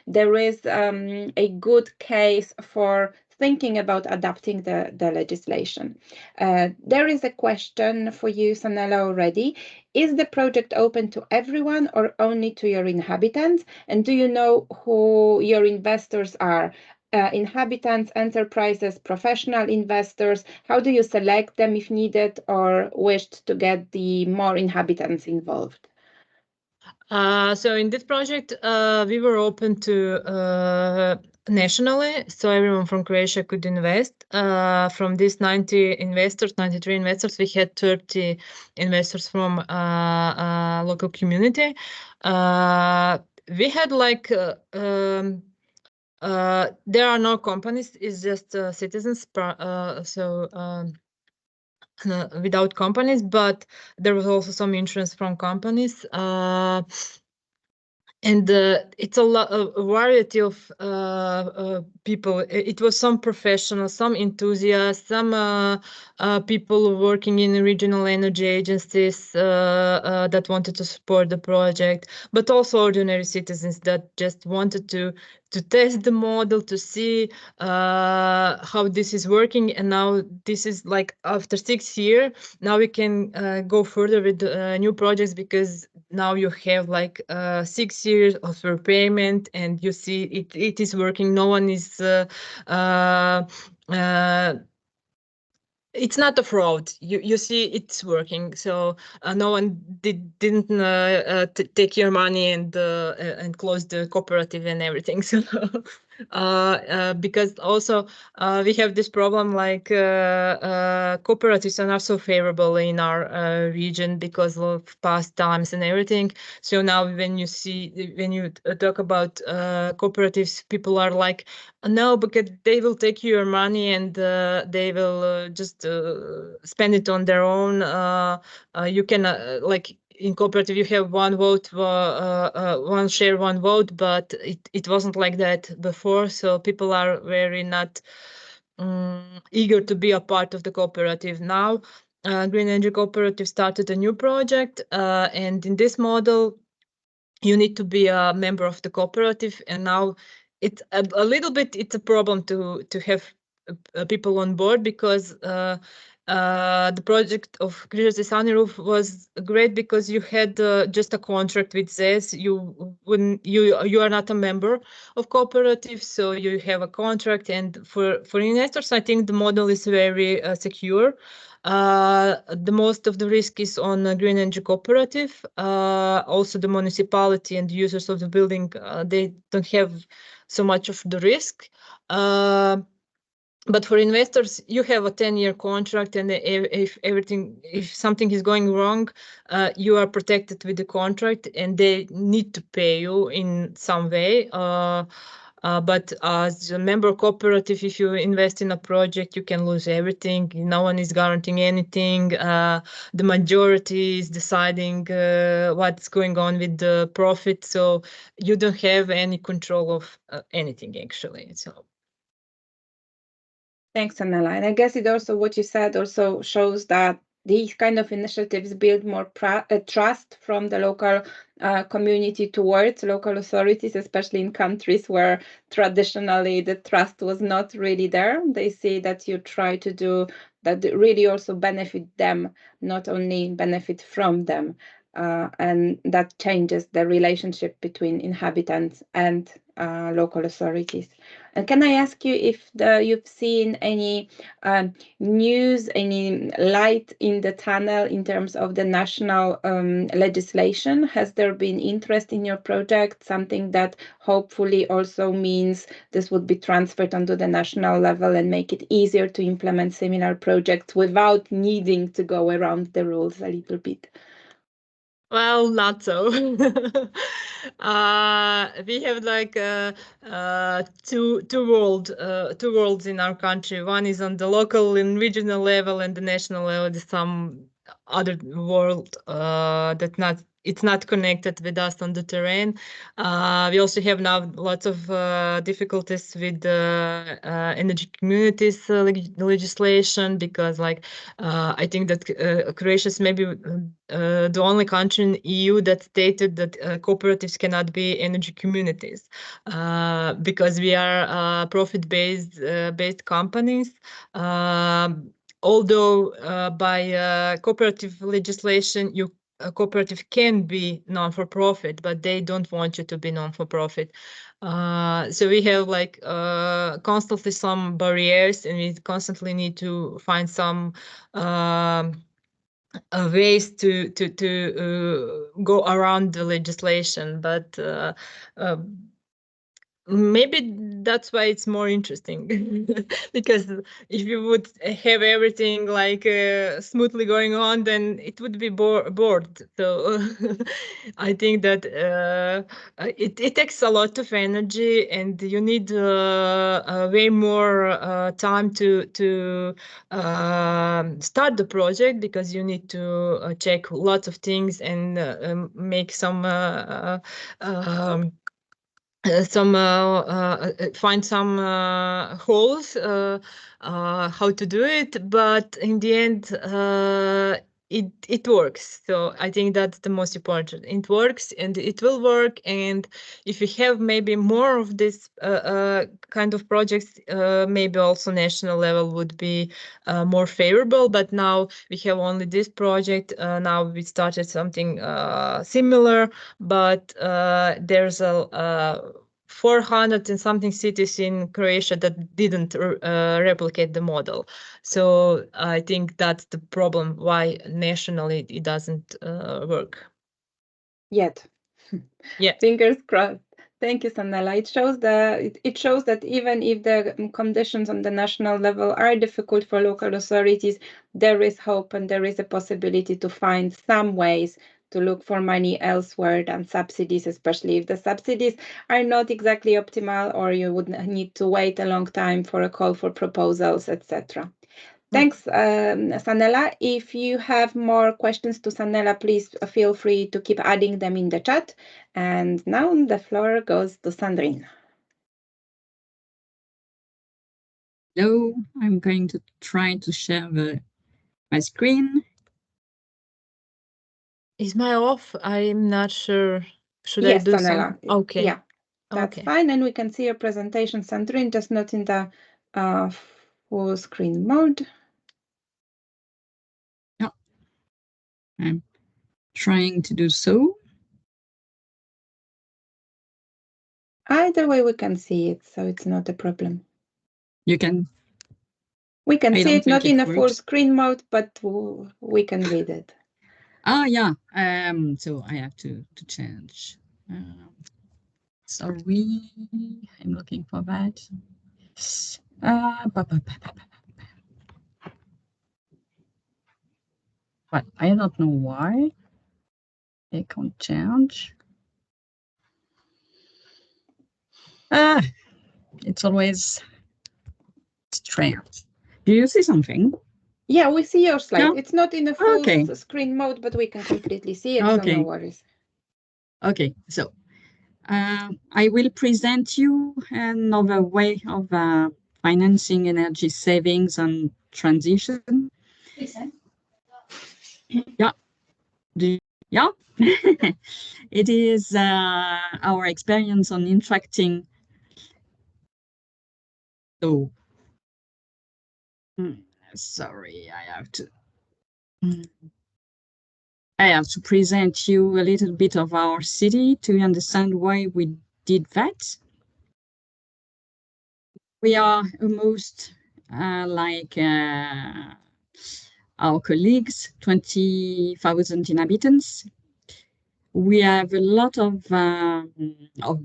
there is a good case for thinking about adapting the legislation. There is a question for you, Sanela, already. Is the project open to everyone or only to your inhabitants? And do you know who your investors are? Inhabitants, enterprises, professional investors? How do you select them if needed or wished to get the more inhabitants involved? So in this project, we were open to nationally, so everyone from Croatia could invest. From these 93 investors, we had 30 investors from local community. We had like there are no companies; it's just citizens. Without companies, but there was also some interest from companies. and it's a variety of people. It was some professionals, some enthusiasts, some people working in regional energy agencies that wanted to support the project, but also ordinary citizens that just wanted to test the model, to see how this is working. And now this is like after 6 years, now we can go further with new projects, because now you have like 6 years of repayment, and you see it is working. No one is it's not a fraud. You see it's working. So no one didn't take your money and close the cooperative and everything. So because also we have this problem, like cooperatives are not so favorable in our region because of past times and everything. So now when you talk about cooperatives, people are like, no, because they will take your money and they will just spend it on their own. You can like in cooperative, you have one vote, one share, one vote, but it wasn't like that before. So people are very not eager to be a part of the cooperative. Now, Green Energy Cooperative started a new project, and in this model, you need to be a member of the cooperative. And now it's a little bit, it's a problem to have people on board, because the project of Križevci Sunroof was great because you had just a contract with ZES. You are not a member of cooperative, so you have a contract. And for investors, I think the model is very secure. The most of the risk is on Green Energy Cooperative. Also, the municipality and the users of the building, they don't have so much of the risk. But for investors, you have a 10-year contract, and if something is going wrong, you are protected with the contract, and they need to pay you in some way. But as a member cooperative, if you invest in a project, you can lose everything. No one is guaranteeing anything. The majority is deciding what's going on with the profit, so you don't have any control of anything, actually. So. Thanks, Sanela. And I guess it also, what you said also shows that these kind of initiatives build more trust from the local community towards local authorities, especially in countries where traditionally the trust was not really there. They see that you try to do that really also benefit them, not only benefit from them. And that changes the relationship between inhabitants and local authorities. And can I ask you if you've seen any news, any light in the tunnel in terms of the national legislation? Has there been interest in your project, something that hopefully also means this would be transferred onto the national level and make it easier to implement similar projects without needing to go around the rules a little bit? Well, not so. We have like two worlds in our country. One is on the local and regional level, and the national level is some other world it's not connected with us on the terrain. We also have now lots of difficulties with energy communities legislation, because I think that Croatia is maybe the only country in EU that stated that cooperatives cannot be energy communities, because we are profit-based companies. Although by cooperative legislation, a cooperative can be non-for-profit, but they don't want you to be non-for-profit. So we have constantly some barriers, and we constantly need to find some ways to go around the legislation. But maybe that's why it's more interesting because if you would have everything like smoothly going on, then it would be bored. So I think that it takes a lot of energy, and you need way more time to start the project, because you need to check lots of things and make some find some holes how to do it, but in the end it works. So I think that's the most important. It works and it will work, and if we have maybe more of this kind of projects, maybe also national level would be more favorable. But now we have only this project. Now we started something similar, but there's a 400 and something cities in Croatia that didn't replicate the model. So I think that's the problem, why nationally it doesn't work. Yet. Yeah. Fingers crossed. Thank you, Sanela. It shows that even if the conditions on the national level are difficult for local authorities, there is hope and there is a possibility to find some ways to look for money elsewhere than subsidies, especially if the subsidies are not exactly optimal, or you would need to wait a long time for a call for proposals, etc. Thanks, Sanela. If you have more questions to Sanela, please feel free to keep adding them in the chat. And now the floor goes to Sandrine. Hello, I'm going to try to share my screen. Is my off? I'm not sure. Should yes, I do Sanela. some? Okay. Yeah, that's fine. And we can see your presentation, Sandrine, just not in the full screen mode. Yeah, I'm trying to do so. Either way, we can see it, so it's not a problem. You can. We can see it not in a full screen mode, but we can read it. Ah, yeah. So I have to change. Sorry, I'm looking for that. But I don't know why I can't change. It's always strange. Do you see something? Yeah, we see your slide. No? It's not in a full screen mode, but we can completely see it, so no worries. Okay, so I will present you another way of financing energy savings and transition. Yeah. Yeah. It is our experience on intracting. So, sorry, I have to present you a little bit of our city to understand why we did that. We are almost like our colleagues, 20,000 inhabitants. We have a lot of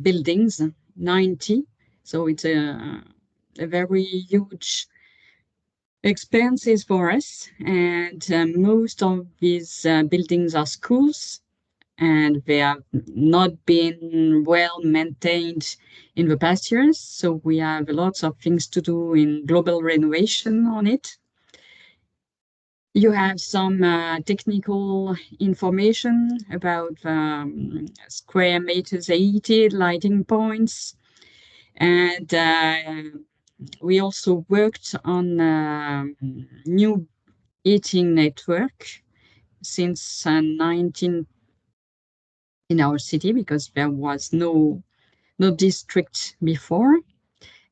buildings, 90. So it's a very huge expenses for us. And most of these buildings are schools, and they have not been well maintained in the past years. So we have lots of things to do in global renovation on it. You have some technical information about square meters heated, lighting points. And we also worked on new heating network since 19 in our city, because there was no district before.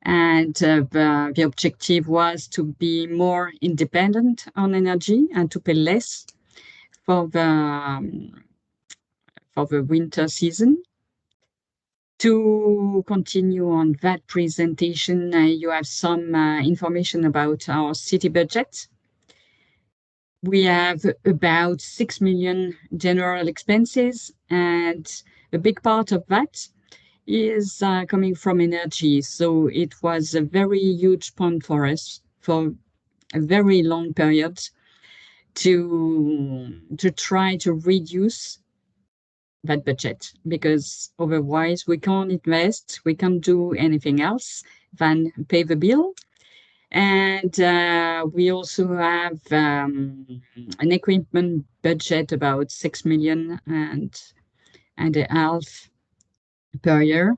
And the objective was to be more independent on energy and to pay less for the winter season. To continue on that presentation, you have some information about our city budget. We have about 6 million general expenses, and a big part of that is coming from energy. So it was a very huge point for us for a very long period to try to reduce that budget, because otherwise we can't invest, we can't do anything else than pay the bill. And we also have an equipment budget about 6 million and a half per year.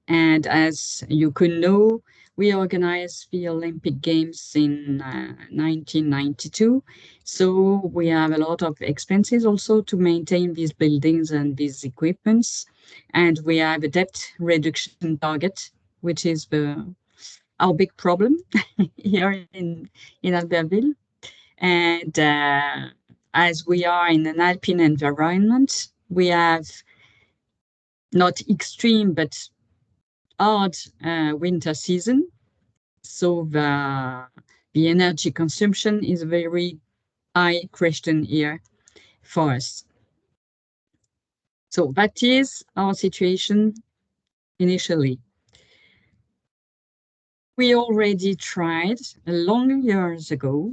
And as you could know, we organized the Olympic Games in 1992. So we have a lot of expenses also to maintain these buildings and these equipments. And we have a debt reduction target, which is our big problem here in Albertville. And as we are in an alpine environment, we have not extreme, but hard winter season. So the energy consumption is a very high question here for us. So that is our situation initially. We already tried long years ago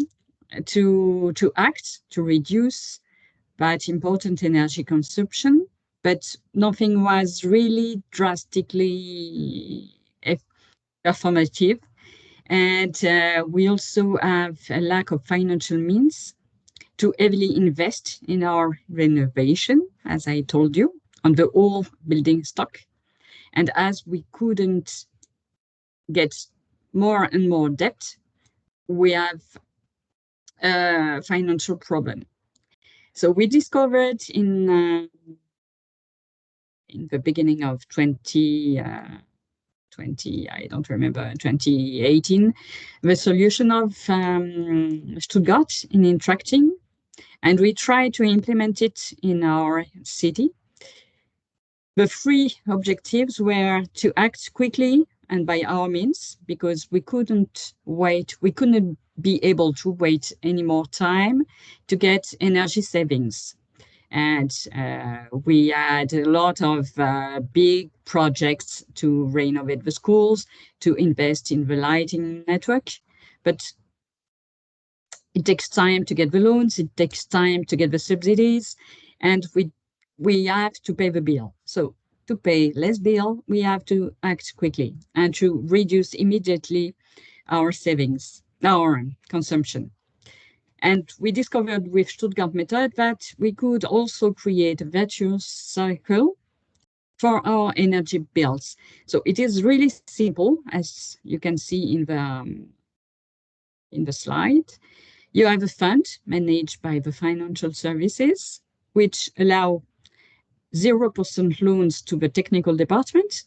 to act to reduce that important energy consumption, but nothing was really drastically performative. And we also have a lack of financial means to heavily invest in our renovation, as I told you, on the whole building stock. And as we couldn't get more and more debt, we have a financial problem. So we discovered in the beginning of 2018, the solution of Stuttgart in intracting, and we tried to implement it in our city. The three objectives were to act quickly and by our means, because we couldn't wait, we couldn't be able to wait any more time to get energy savings. And we had a lot of big projects to renovate the schools, to invest in the lighting network. But it takes time to get the loans, it takes time to get the subsidies, and we have to pay the bill. So to pay less bill, we have to act quickly and to reduce immediately our savings, our consumption. And we discovered with Stuttgart method that we could also create a virtuous cycle for our energy bills. So it is really simple, as you can see in the slide. You have a fund managed by the financial services, which allow 0% loans to the technical department.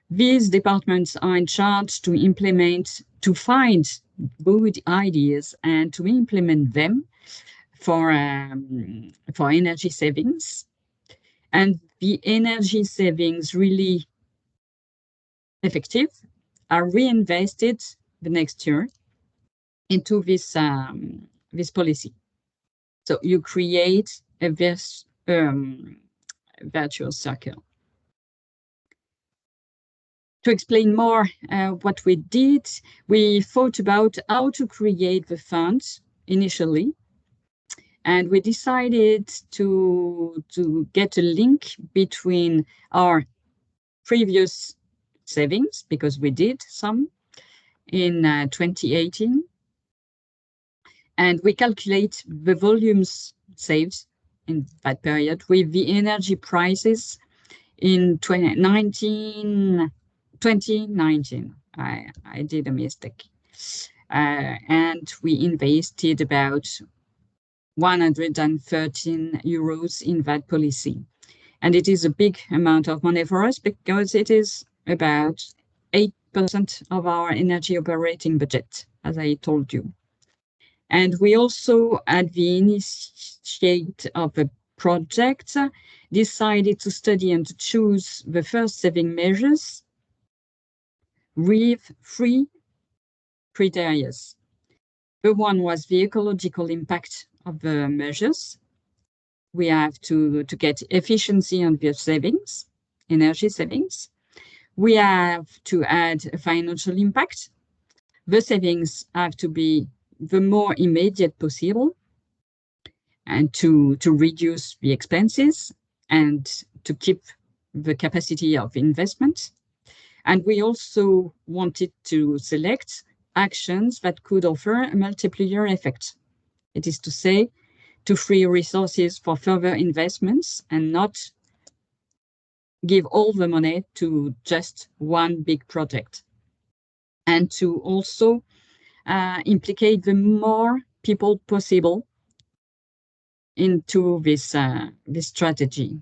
These departments are in charge to implement, to find good ideas and to implement them for energy savings. And the energy savings really effective are reinvested the next year into this policy. So you create a virtuous circle. To explain more what we did, we thought about how to create the funds initially, and we decided to get a link between our previous savings, because we did some in 2018, and we calculate the volumes saved in that period with the energy prices in 2019. I did a mistake. And we invested about 113 euros in that policy. And it is a big amount of money for us, because it is about 8% of our energy operating budget, as I told you. And we also, at the initiate of the project, decided to study and to choose the first saving measures with 3 criteria. The one was the ecological impact of the measures. We have to get efficiency on the savings, energy savings. we have to add a financial impact. The savings have to be the more immediate possible, and to reduce the expenses and to keep the capacity of investment. And we also wanted to select actions that could offer a multiplier effect. It is to say, to free resources for further investments and not give all the money to just one big project. And to also implicate the more people possible into this strategy.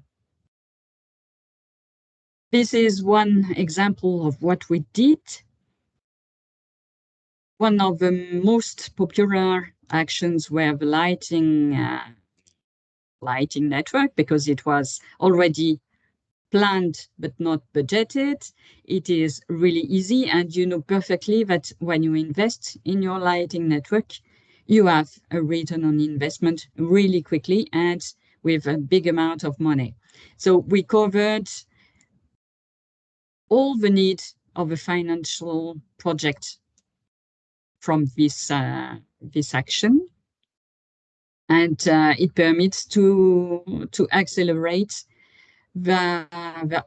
This is one example of what we did. One of the most popular actions were the lighting network, because it was already planned but not budgeted. It is really easy, and you know perfectly that when you invest in your lighting network, you have a return on investment really quickly and with a big amount of money. So we covered all the need of a financial project from this action, and it permits to accelerate the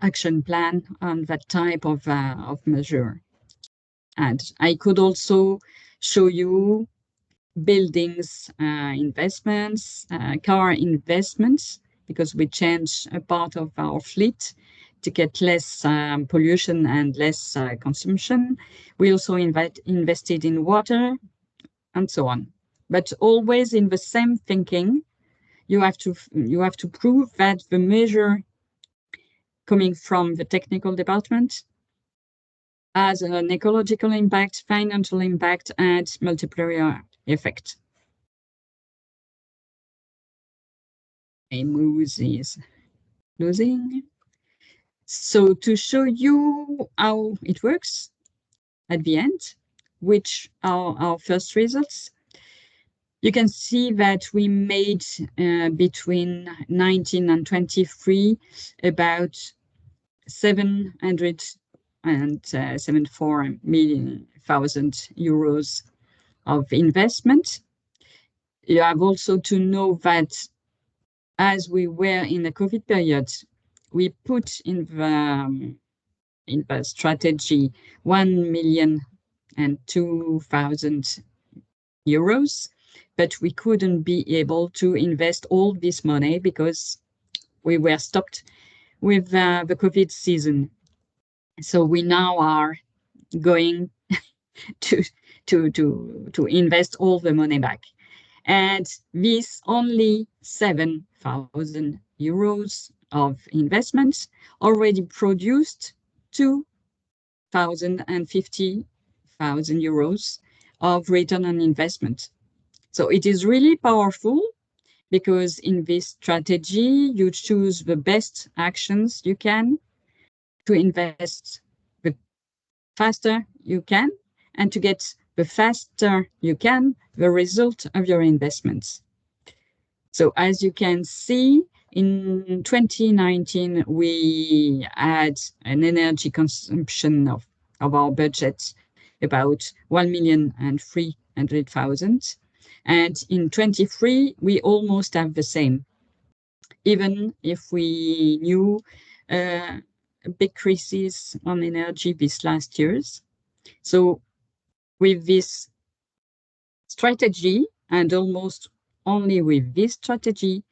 action plan on that type of measure. And I could also show you buildings investments, car investments, because we changed a part of our fleet to get less pollution and less consumption. We also invested in water and so on. But always in the same thinking, you have to prove that the measure coming from the technical department has an ecological impact, financial impact, and multiplier effect. My mouse is losing. So to show you how it works at the end, which are our first results, you can see that we made between 19 and 23 about 774 million euros of investment. You have also to know that as we were in the COVID period, we put in the strategy 1,002,000 euros, but we couldn't be able to invest all this money because we were stopped with the COVID season. So we now are going to invest all the money back. And this only 7,000 euros of investments already produced 2,050,000 euros of return on investment. So it is really powerful, because in this strategy, you choose the best actions you can to invest the faster you can, and to get the faster you can the result of your investments. So as you can see, in 2019, we had an energy consumption of our budget about 1,300,000. And in 23, we almost have the same, even if we knew a big crisis on energy these last years. So with this strategy, and almost only with this strategy,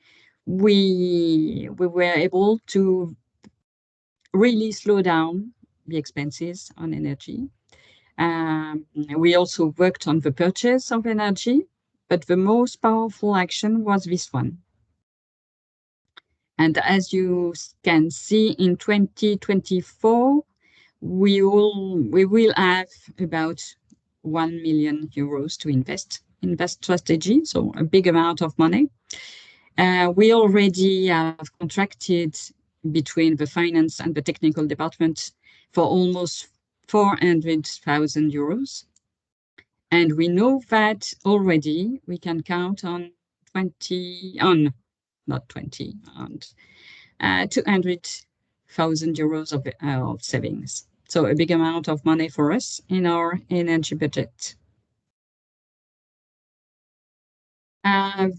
we were able to really slow down the expenses on energy. We also worked on the purchase of energy, but the most powerful action was this one. And as you can see, in 2024, we will have about 1 million euros to invest in that strategy, so a big amount of money. We already have contracted between the finance and the technical department for almost 400,000 euros. And we know that already we can count on 200,000 euros of savings. So a big amount of money for us in our energy budget.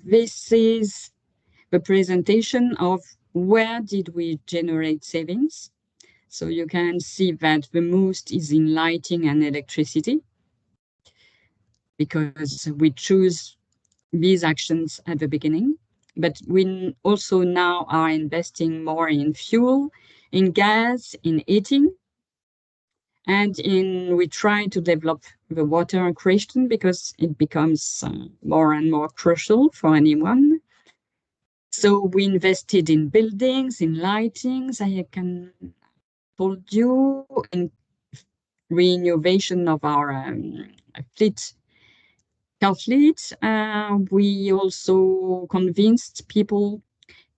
This is the presentation of where did we generate savings. So you can see that the most is in lighting and electricity, because we choose these actions at the beginning. But we also now are investing more in fuel, in gas, in heating, and we try to develop the water question because it becomes more and more crucial for anyone. So we invested in buildings, in lightings, I can told you, in renovation of our car fleet. We also convinced people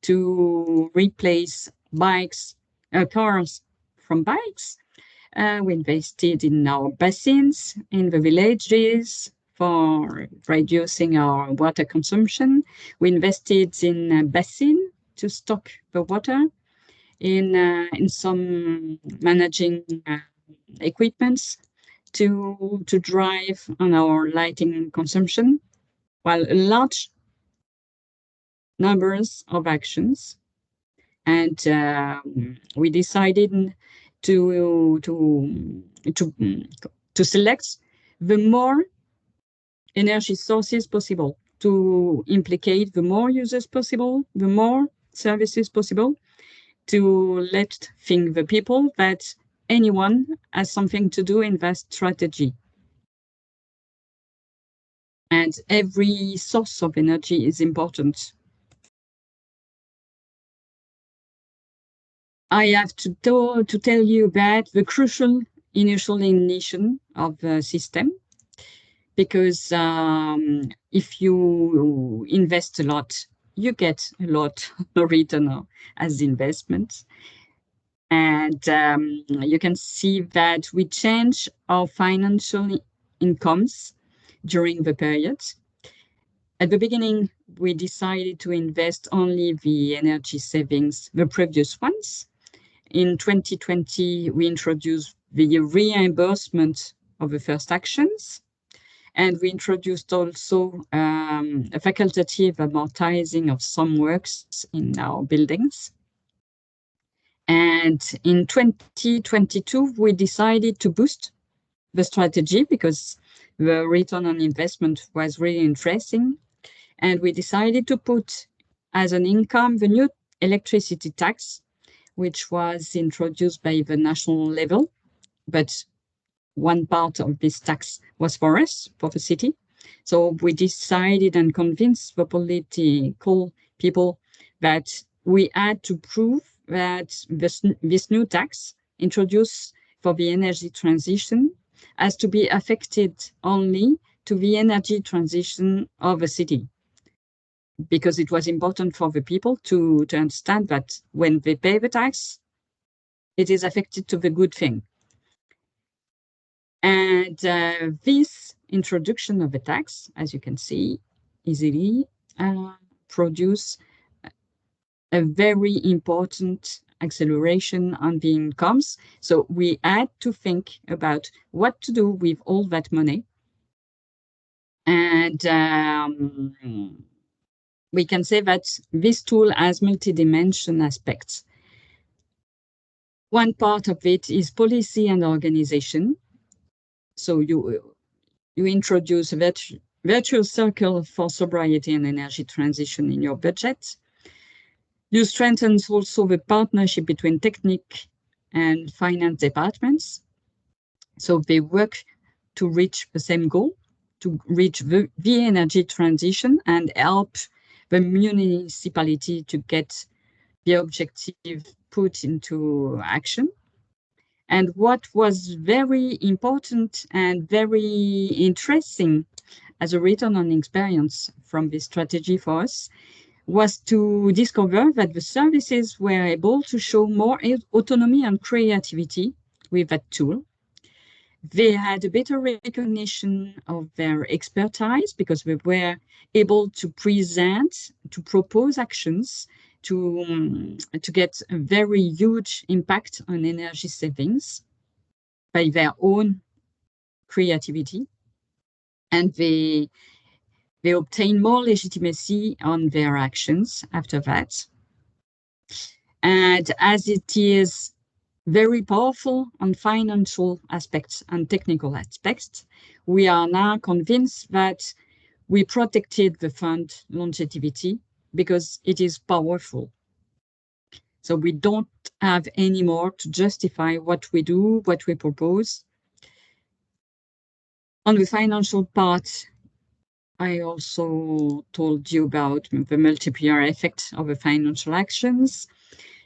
to replace cars from bikes. We invested in our basins in the villages for reducing our water consumption. We invested in a basin to stock the water, in some managing equipments to drive on our lighting consumption, while large numbers of actions. And we decided to select the more energy sources possible, to implicate the more users possible, the more services possible, to think the people that anyone has something to do in that strategy. And every source of energy is important. I have to tell you that the crucial initial ignition of the system, because if you invest a lot, you get a lot of return as investment. And you can see that we change our financial incomes during the period. At the beginning, we decided to invest only the energy savings, the previous ones. In 2020, we introduced the reimbursement of the first actions. And we introduced also a facultative amortizing of some works in our buildings. And in 2022, we decided to boost the strategy because the return on investment was really interesting. And we decided to put as an income the new electricity tax, which was introduced by the national level. But one part of this tax was for us, for the city. So we decided and convinced the political people that we had to prove that this new tax introduced for the energy transition has to be affected only to the energy transition of a city. Because it was important for the people to understand that when they pay the tax, it is affected to the good thing. And this introduction of the tax, as you can see, easily produce a very important acceleration on the incomes. So we had to think about what to do with all that money. And we can say that this tool has multi-dimension aspects. One part of it is policy and organization. So you introduce a virtuous circle for sobriety and energy transition in your budget. You strengthen also the partnership between technique and finance departments. So they work to reach the same goal, to reach the energy transition and help the municipality to get the objective put into action. And what was very important and very interesting as a return on experience from this strategy for us was to discover that the services were able to show more autonomy and creativity with that tool. They had a better recognition of their expertise because we were able to present, to propose actions, to get a very huge impact on energy savings. by their own creativity, and they obtain more legitimacy on their actions after that. And as it is very powerful on financial aspects and technical aspects, we are now convinced that we protected the fund longevity because it is powerful. So we don't have any more to justify what we do, what we propose. On the financial part, I also told you about the multiplier effect of the financial actions.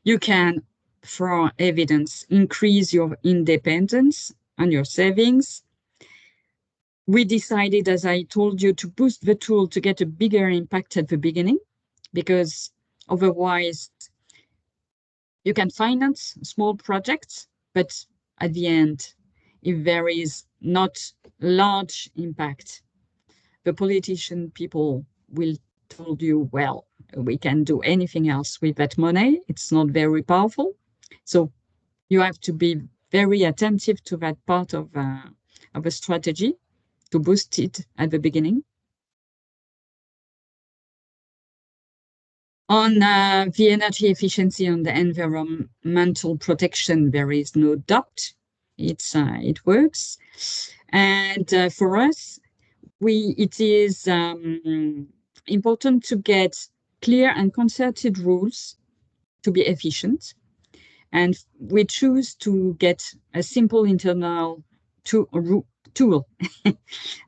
You can, for evidence, increase your independence on your savings. We decided, as I told you, to boost the tool to get a bigger impact at the beginning, because otherwise you can finance small projects, but at the end, if there is not large impact, the politician people will tell you, well, we can do anything else with that money. It's not very powerful. So you have to be very attentive to that part of a strategy to boost it at the beginning. On the energy efficiency and the environmental protection, there is no doubt it works. And for us, it is important to get clear and concerted rules to be efficient. And we choose to get a simple internal tool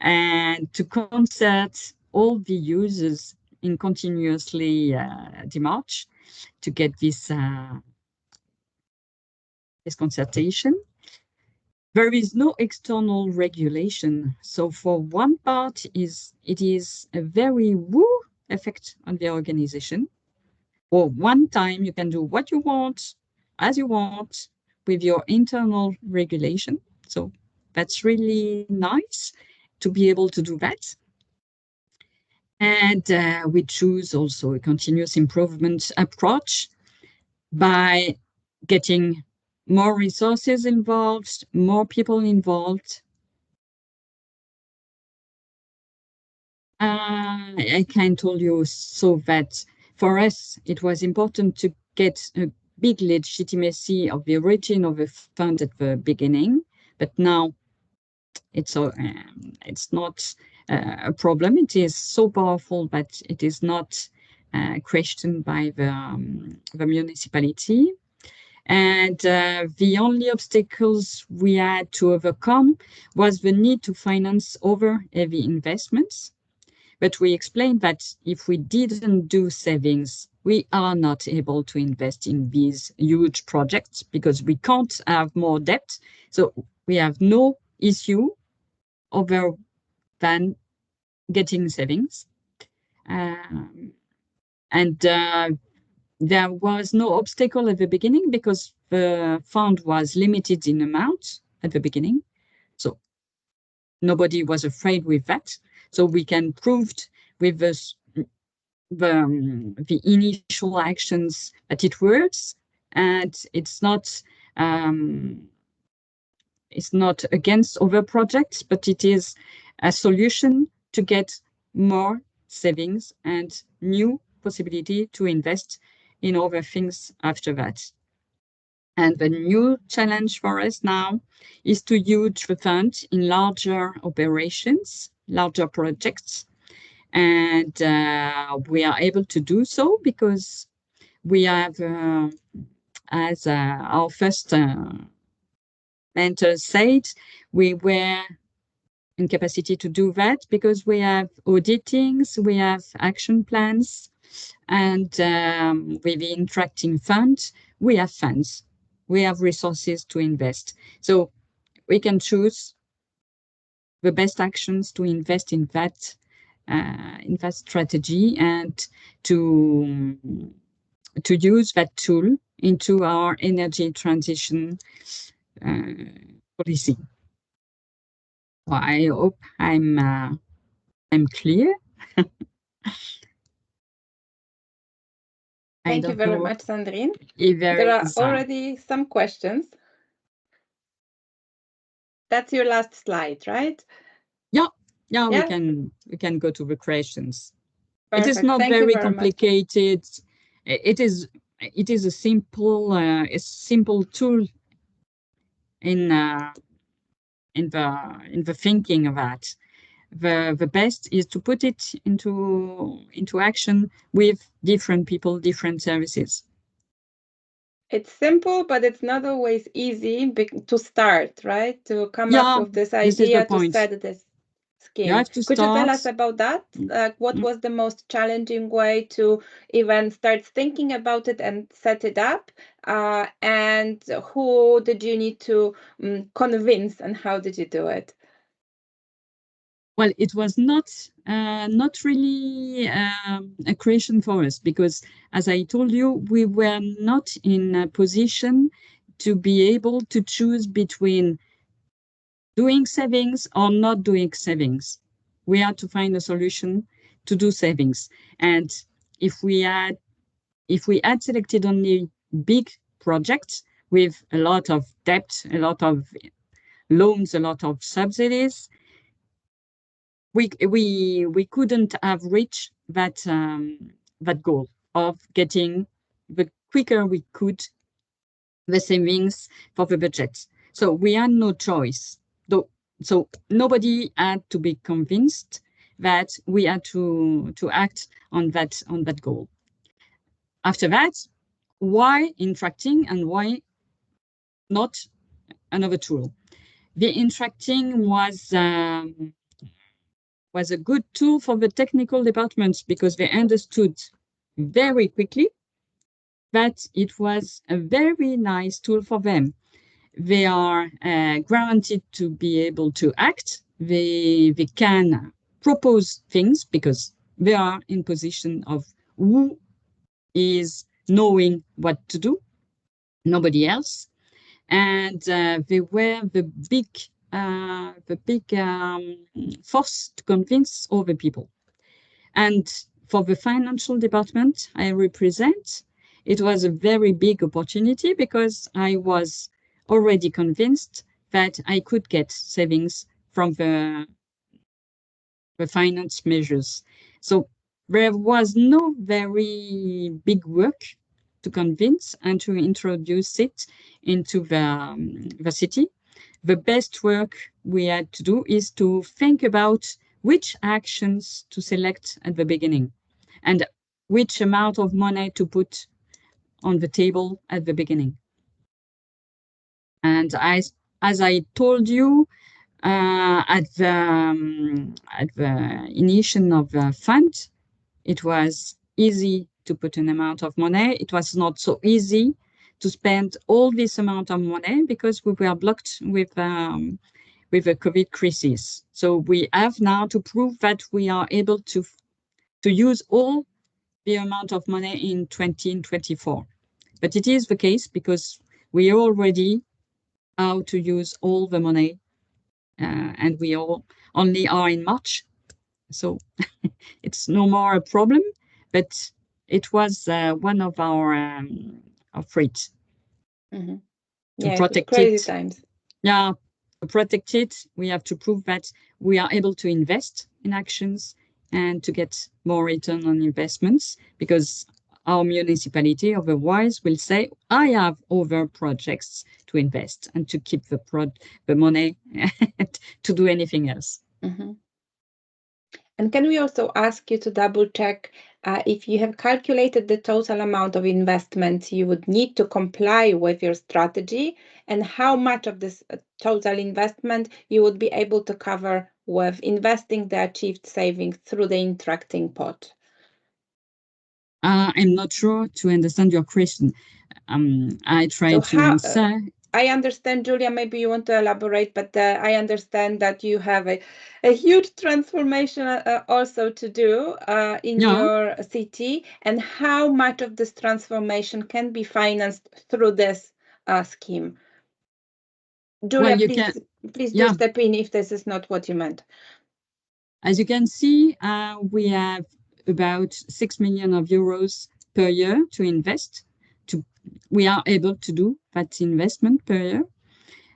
and to concert all the users in continuously demarche to get this concertation. There is no external regulation. So for one part, it is a very woo effect on the organization. For one time, you can do what you want, as you want, with your internal regulation. So that's really nice to be able to do that. And we choose also a continuous improvement approach by getting more resources involved, more people involved. I can tell you so that for us, it was important to get a big legitimacy of the origin of the fund at the beginning, but now it's not a problem. It is so powerful that it is not questioned by the municipality. And the only obstacles we had to overcome was the need to finance over heavy investments. But we explained that if we didn't do savings, we are not able to invest in these huge projects because we can't have more debt. So we have no issue other than getting savings. There was no obstacle at the beginning because the fund was limited in amount at the beginning. So nobody was afraid with that. So we can prove with the initial actions that it works, and it's not against other projects, but it is a solution to get more savings and new possibility to invest in other things after that. And the new challenge for us now is to use the fund in larger operations, larger projects. And we are able to do so because we have, as our first mentor said, we were in capacity to do that because we have auditings, we have action plans, and with the intracting fund, we have funds, we have resources to invest. So we can choose the best actions to invest in that strategy and to use that tool into our energy transition policy. Well, I hope I'm clear. Thank you very much, Sandrine. There are already some questions. that's your last slide, right? Yeah. Yeah. We can go to the questions. Perfect. It is not Thank you very very complicated. It is a simple tool in the thinking of that. The best is to put it into action with different people, different services. It's simple, but it's not always easy to start, right? To come up with this idea to set this scheme. You have to Could you tell us start. about that? Like, what was the most challenging way to even start thinking about it and set it up? And who did you need to convince, and how did you do it? Well, it was not really a creation for us, because, as I told you, we were not in a position to be able to choose between doing savings or not doing savings. We had to find a solution to do savings. And if we had selected only big projects with a lot of debt, a lot of loans, a lot of subsidies, we couldn't have reached that goal of getting the quicker we could the savings for the budget. So we had no choice. So nobody had to be convinced that we had to act on that goal. After that, why intracting and why not another tool? The intracting was a good tool for the technical departments, because they understood very quickly that it was a very nice tool for them. They are guaranteed to be able to act. They can propose things because they are in position of who is knowing what to do, nobody else. And they were the big force to convince other people. And for the financial department I represent, it was a very big opportunity, because I was already convinced that I could get savings from the finance measures. So there was no very big work to convince and to introduce it into the city. The best work we had to do is to think about which actions to select at the beginning and which amount of money to put on the table at the beginning. And as I told you, at the initiation of the fund, it was easy to put an amount of money. It was not so easy to spend all this amount of money, because we were blocked with the COVID crisis. So we have now to prove that we are able to use all the amount of money in 2024. But it is the case, because we already how to use all the money, and we only are in March, so it's no more a problem. But it was one of our threats to protect it. Times. Yeah, to protect it, we have to prove that we are able to invest in actions and to get more return on investments, because our municipality otherwise will say, I have other projects to invest and to keep the money to do anything else. Mm-hmm. And can we also ask you to double check if you have calculated the total amount of investment you would need to comply with your strategy, and how much of this total investment you would be able to cover with investing the achieved savings through the intracting pot? I'm not sure to understand your question. I try to answer. I understand, Julia, maybe you want to elaborate, but I understand that you have a huge transformation also to do in your city, and how much of this transformation can be financed through this scheme. Julia, please do step in if this is not what you meant. As you can see, we have about 6 million euros per year to invest. We are able to do that investment per year.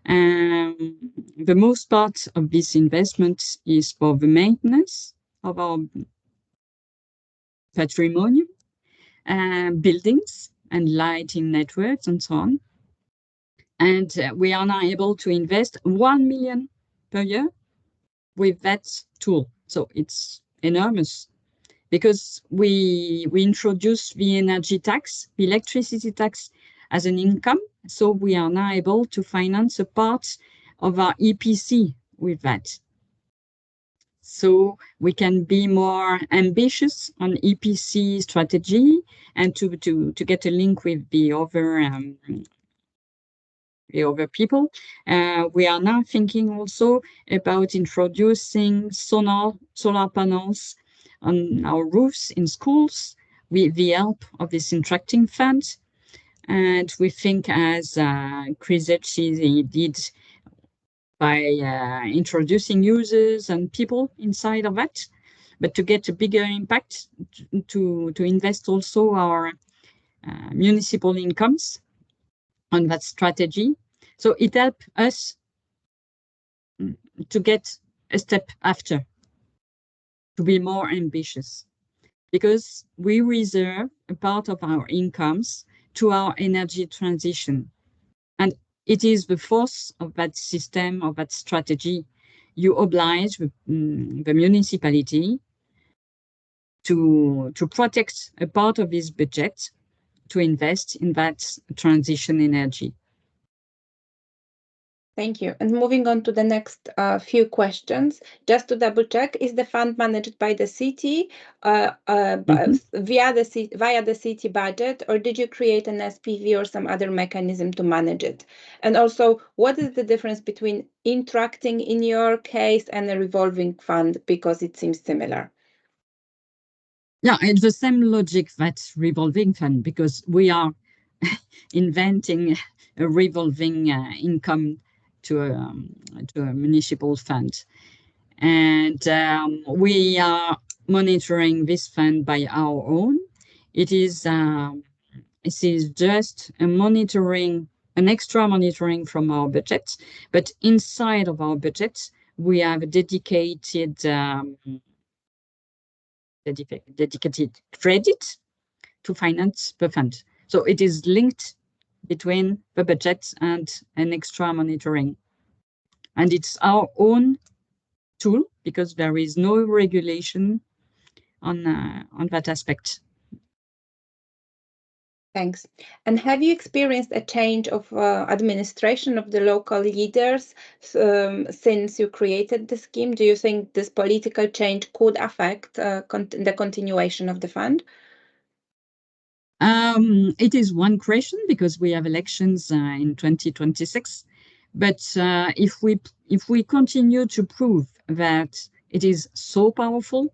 The most part of this investment is for the maintenance of our patrimonium, buildings and lighting networks and so on. And we are now able to invest 1 million per year with that tool. So it's enormous, because we introduced the energy tax, the electricity tax, as an income. So we are now able to finance a part of our EPC with that. So we can be more ambitious on EPC strategy, and to get a link with the other people. We are now thinking also about introducing solar panels on our roofs in schools with the help of this intracting fund. And we think, as Križevci did, by introducing users and people inside of that, but to get a bigger impact, to invest also our municipal incomes on that strategy. So it helped us to get a step after, to be more ambitious, because we reserve a part of our incomes to our energy transition. And it is the force of that system, of that strategy. You oblige the municipality to protect a part of its budget to invest in that transition energy. Thank you. And moving on to the next few questions, just to double check, is the fund managed by the city via the city budget, or did you create an SPV or some other mechanism to manage it? And also, what is the difference between intracting in your case and a revolving fund, because it seems similar? Yeah, it's the same logic that revolving fund, because we are inventing a revolving income to a municipal fund. And we are monitoring this fund by our own. It is just a monitoring, an extra monitoring from our budget, but inside of our budget, we have a dedicated credit to finance the fund. So it is linked between the budget and an extra monitoring. And it's our own tool, because there is no regulation on that aspect. Thanks. And have you experienced a change of administration of the local leaders since you created the scheme? Do you think this political change could affect the continuation of the fund? It is one question, because we have elections in 2026. But if we continue to prove that it is so powerful,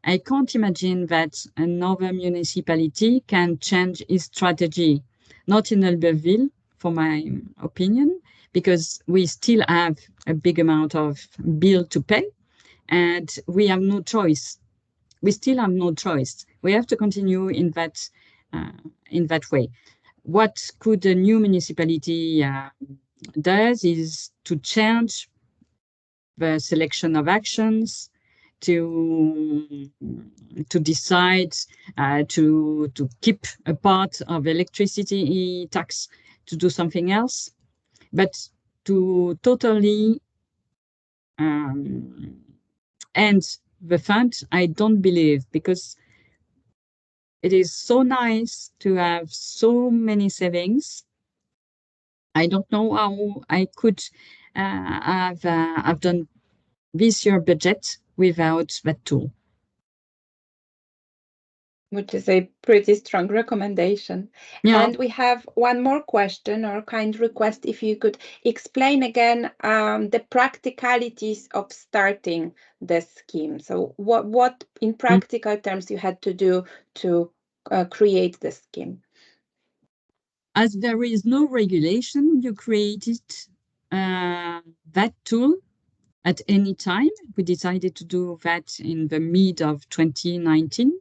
I can't imagine that another municipality can change its strategy. Not in Albertville, for my opinion, because we still have a big amount of bill to pay, and we have no choice. We still have no choice. We have to continue in that way. What could a new municipality does is to change the selection of actions, to decide to keep a part of electricity tax, to do something else, but to totally end the fund, I don't believe, because it is so nice to have so many savings. I don't know how I could have done this year budget without that tool. Which is a pretty strong recommendation. Yeah. And we have one more question, or kind request, if you could explain again the practicalities of starting the scheme. So what in practical terms you had to do to create the scheme? As there is no regulation, you created that tool at any time. We decided to do that in the mid of 2019.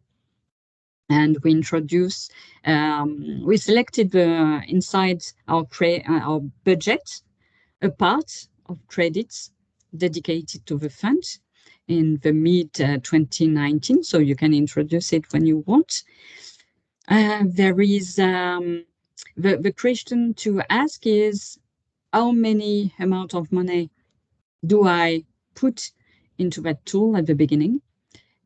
And we introduced, we selected inside our budget a part of credits dedicated to the fund in the mid-2019, so you can introduce it when you want. There is the question to ask is, how many amount of money do I put into that tool at the beginning?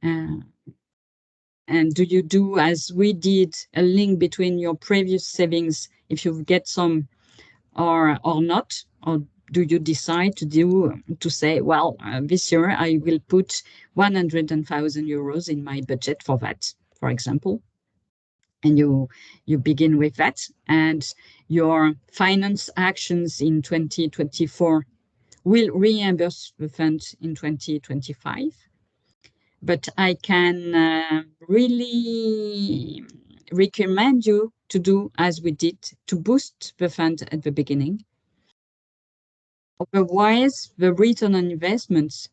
And do you do, as we did, a link between your previous savings, if you get some or not? Or do you decide to say, well, this year I will put 100,000 euros in my budget for that, for example? And you begin with that, and your finance actions in 2024 will reimburse the fund in 2025. But I can really recommend you to do as we did, to boost the fund at the beginning. Otherwise, the return on investments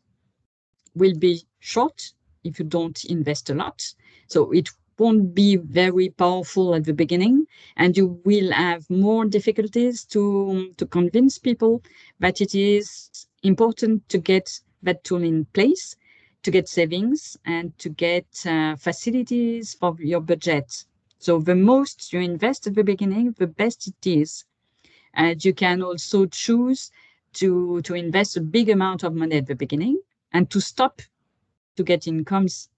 will be short if you don't invest a lot. So it won't be very powerful at the beginning, and you will have more difficulties to convince people that it is important to get that tool in place, to get savings and to get facilities for your budget. So the most you invest at the beginning, the best it is. And you can also choose to invest a big amount of money at the beginning and to stop to get incomes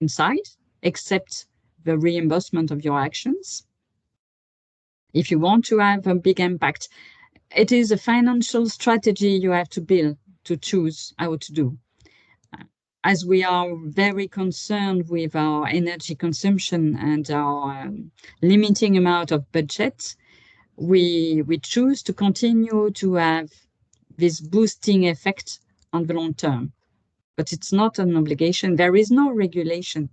inside, except the reimbursement of your actions. If you want to have a big impact, it is a financial strategy you have to build to choose how to do. As we are very concerned with our energy consumption and our limiting amount of budget, we choose to continue to have this boosting effect on the long term. But it's not an obligation. There is no regulation.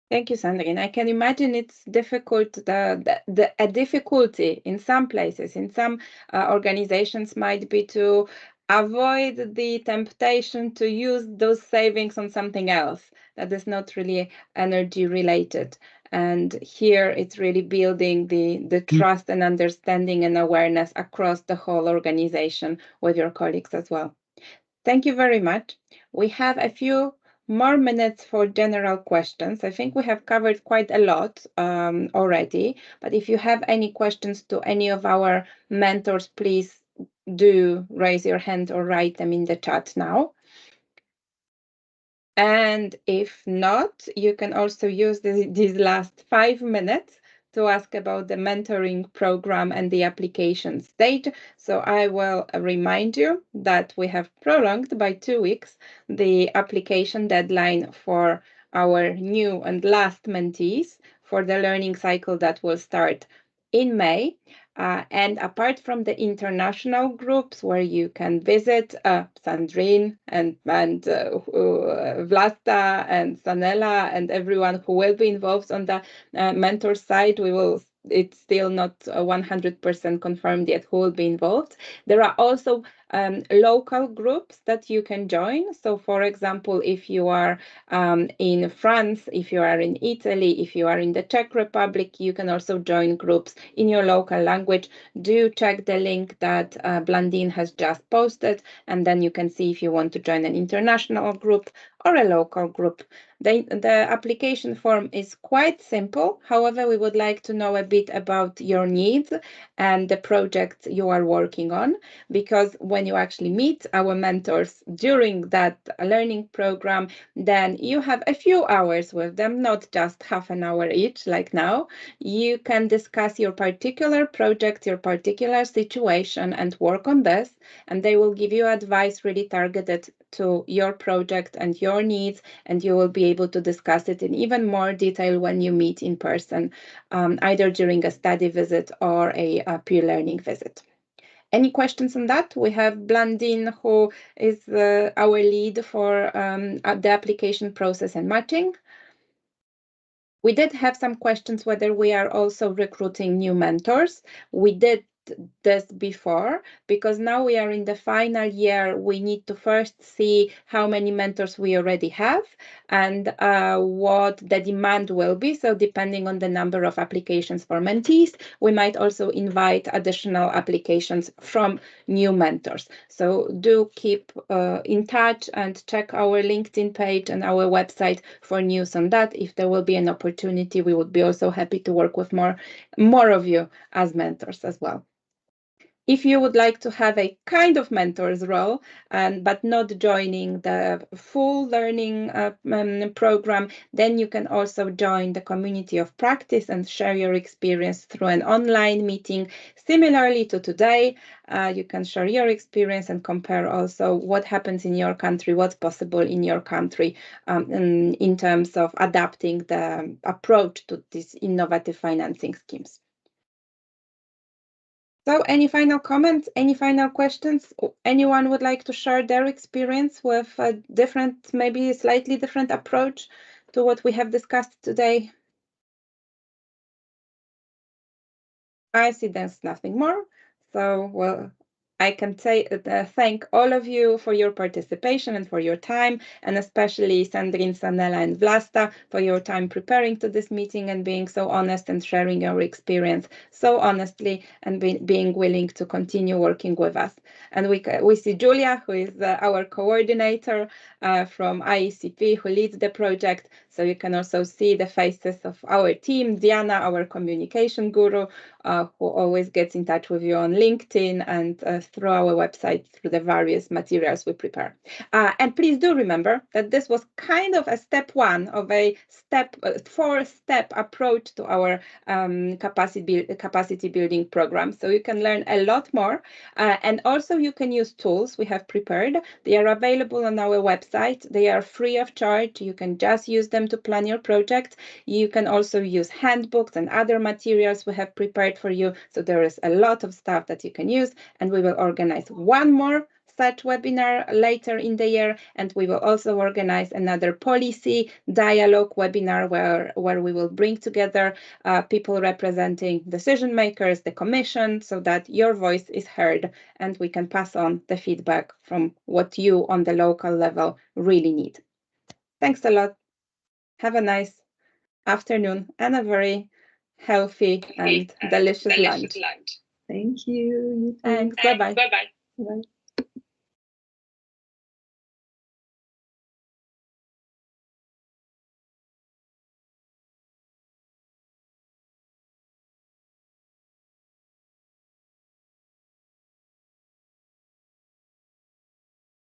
Thank you, Sandrine. I can imagine it's difficult. A difficulty in some places, in some organizations, might be to avoid the temptation to use those savings on something else that is not really energy related. And here it's really building the trust and understanding and awareness across the whole organization with your colleagues as well. Thank you very much. We have a few more minutes for general questions. I think we have covered quite a lot already, but if you have any questions to any of our mentors, please do raise your hand or write them in the chat now. And if not, you can also use these last 5 minutes to ask about the mentoring program and the application stage. So I will remind you that we have prolonged by 2 weeks the application deadline for our new and last mentees for the learning cycle that will start in May. And apart from the international groups where you can visit Sandrine and Vlasta and Sanela and everyone who will be involved on the mentor side, it's still not 100% confirmed yet who will be involved. There are also local groups that you can join. So for example, if you are in France, if you are in Italy, if you are in the Czech Republic, you can also join groups in your local language. Do check the link that Blandine has just posted, and then you can see if you want to join an international group or a local group. The application form is quite simple. However, we would like to know a bit about your needs and the projects you are working on, because when you actually meet our mentors during that learning program, then you have a few hours with them, not just half an hour each like now. You can discuss your particular project, your particular situation, and work on this, and they will give you advice really targeted to your project and your needs, and you will be able to discuss it in even more detail when you meet in person, either during a study visit or a peer learning visit. Any questions on that? We have Blandine, who is our lead for the application process and matching. We did have some questions whether we are also recruiting new mentors. We did this before, because now we are in the final year. We need to first see how many mentors we already have and what the demand will be. So depending on the number of applications for mentees, we might also invite additional applications from new mentors. So do keep in touch and check our LinkedIn page and our website for news on that. If there will be an opportunity, we would be also happy to work with more of you as mentors as well. If you would like to have a kind of mentor's role, but not joining the full learning program, then you can also join the community of practice and share your experience through an online meeting. Similarly to today, you can share your experience and compare also what happens in your country, what's possible in your country in terms of adapting the approach to these innovative financing schemes. So any final comments, any final questions? Anyone would like to share their experience with a different, maybe a slightly different approach to what we have discussed today? I see there's nothing more. So, well, I can say thank all of you for your participation and for your time, and especially Sandrine, Sanela, and Vlasta for your time preparing to this meeting and being so honest and sharing your experience so honestly and being willing to continue working with us. And we see Julia, who is our coordinator from IECP, who leads the project. So you can also see the faces of our team, Diana, our communication guru, who always gets in touch with you on LinkedIn and through our website, through the various materials we prepare. And please do remember that this was kind of a step one of a four-step approach to our capacity building program. So you can learn a lot more. And also you can use tools we have prepared. They are available on our website. They are free of charge. You can just use them to plan your project. You can also use handbooks and other materials we have prepared for you. So there is a lot of stuff that you can use, and we will organize one more such webinar later in the year, and we will also organize another policy dialogue webinar where we will bring together people representing decision makers, the Commission, so that your voice is heard and we can pass on the feedback from what you on the local level really need. Thanks a lot. Have a nice afternoon and a very healthy and delicious lunch. Thank you. Thanks. Bye-bye. Bye-bye.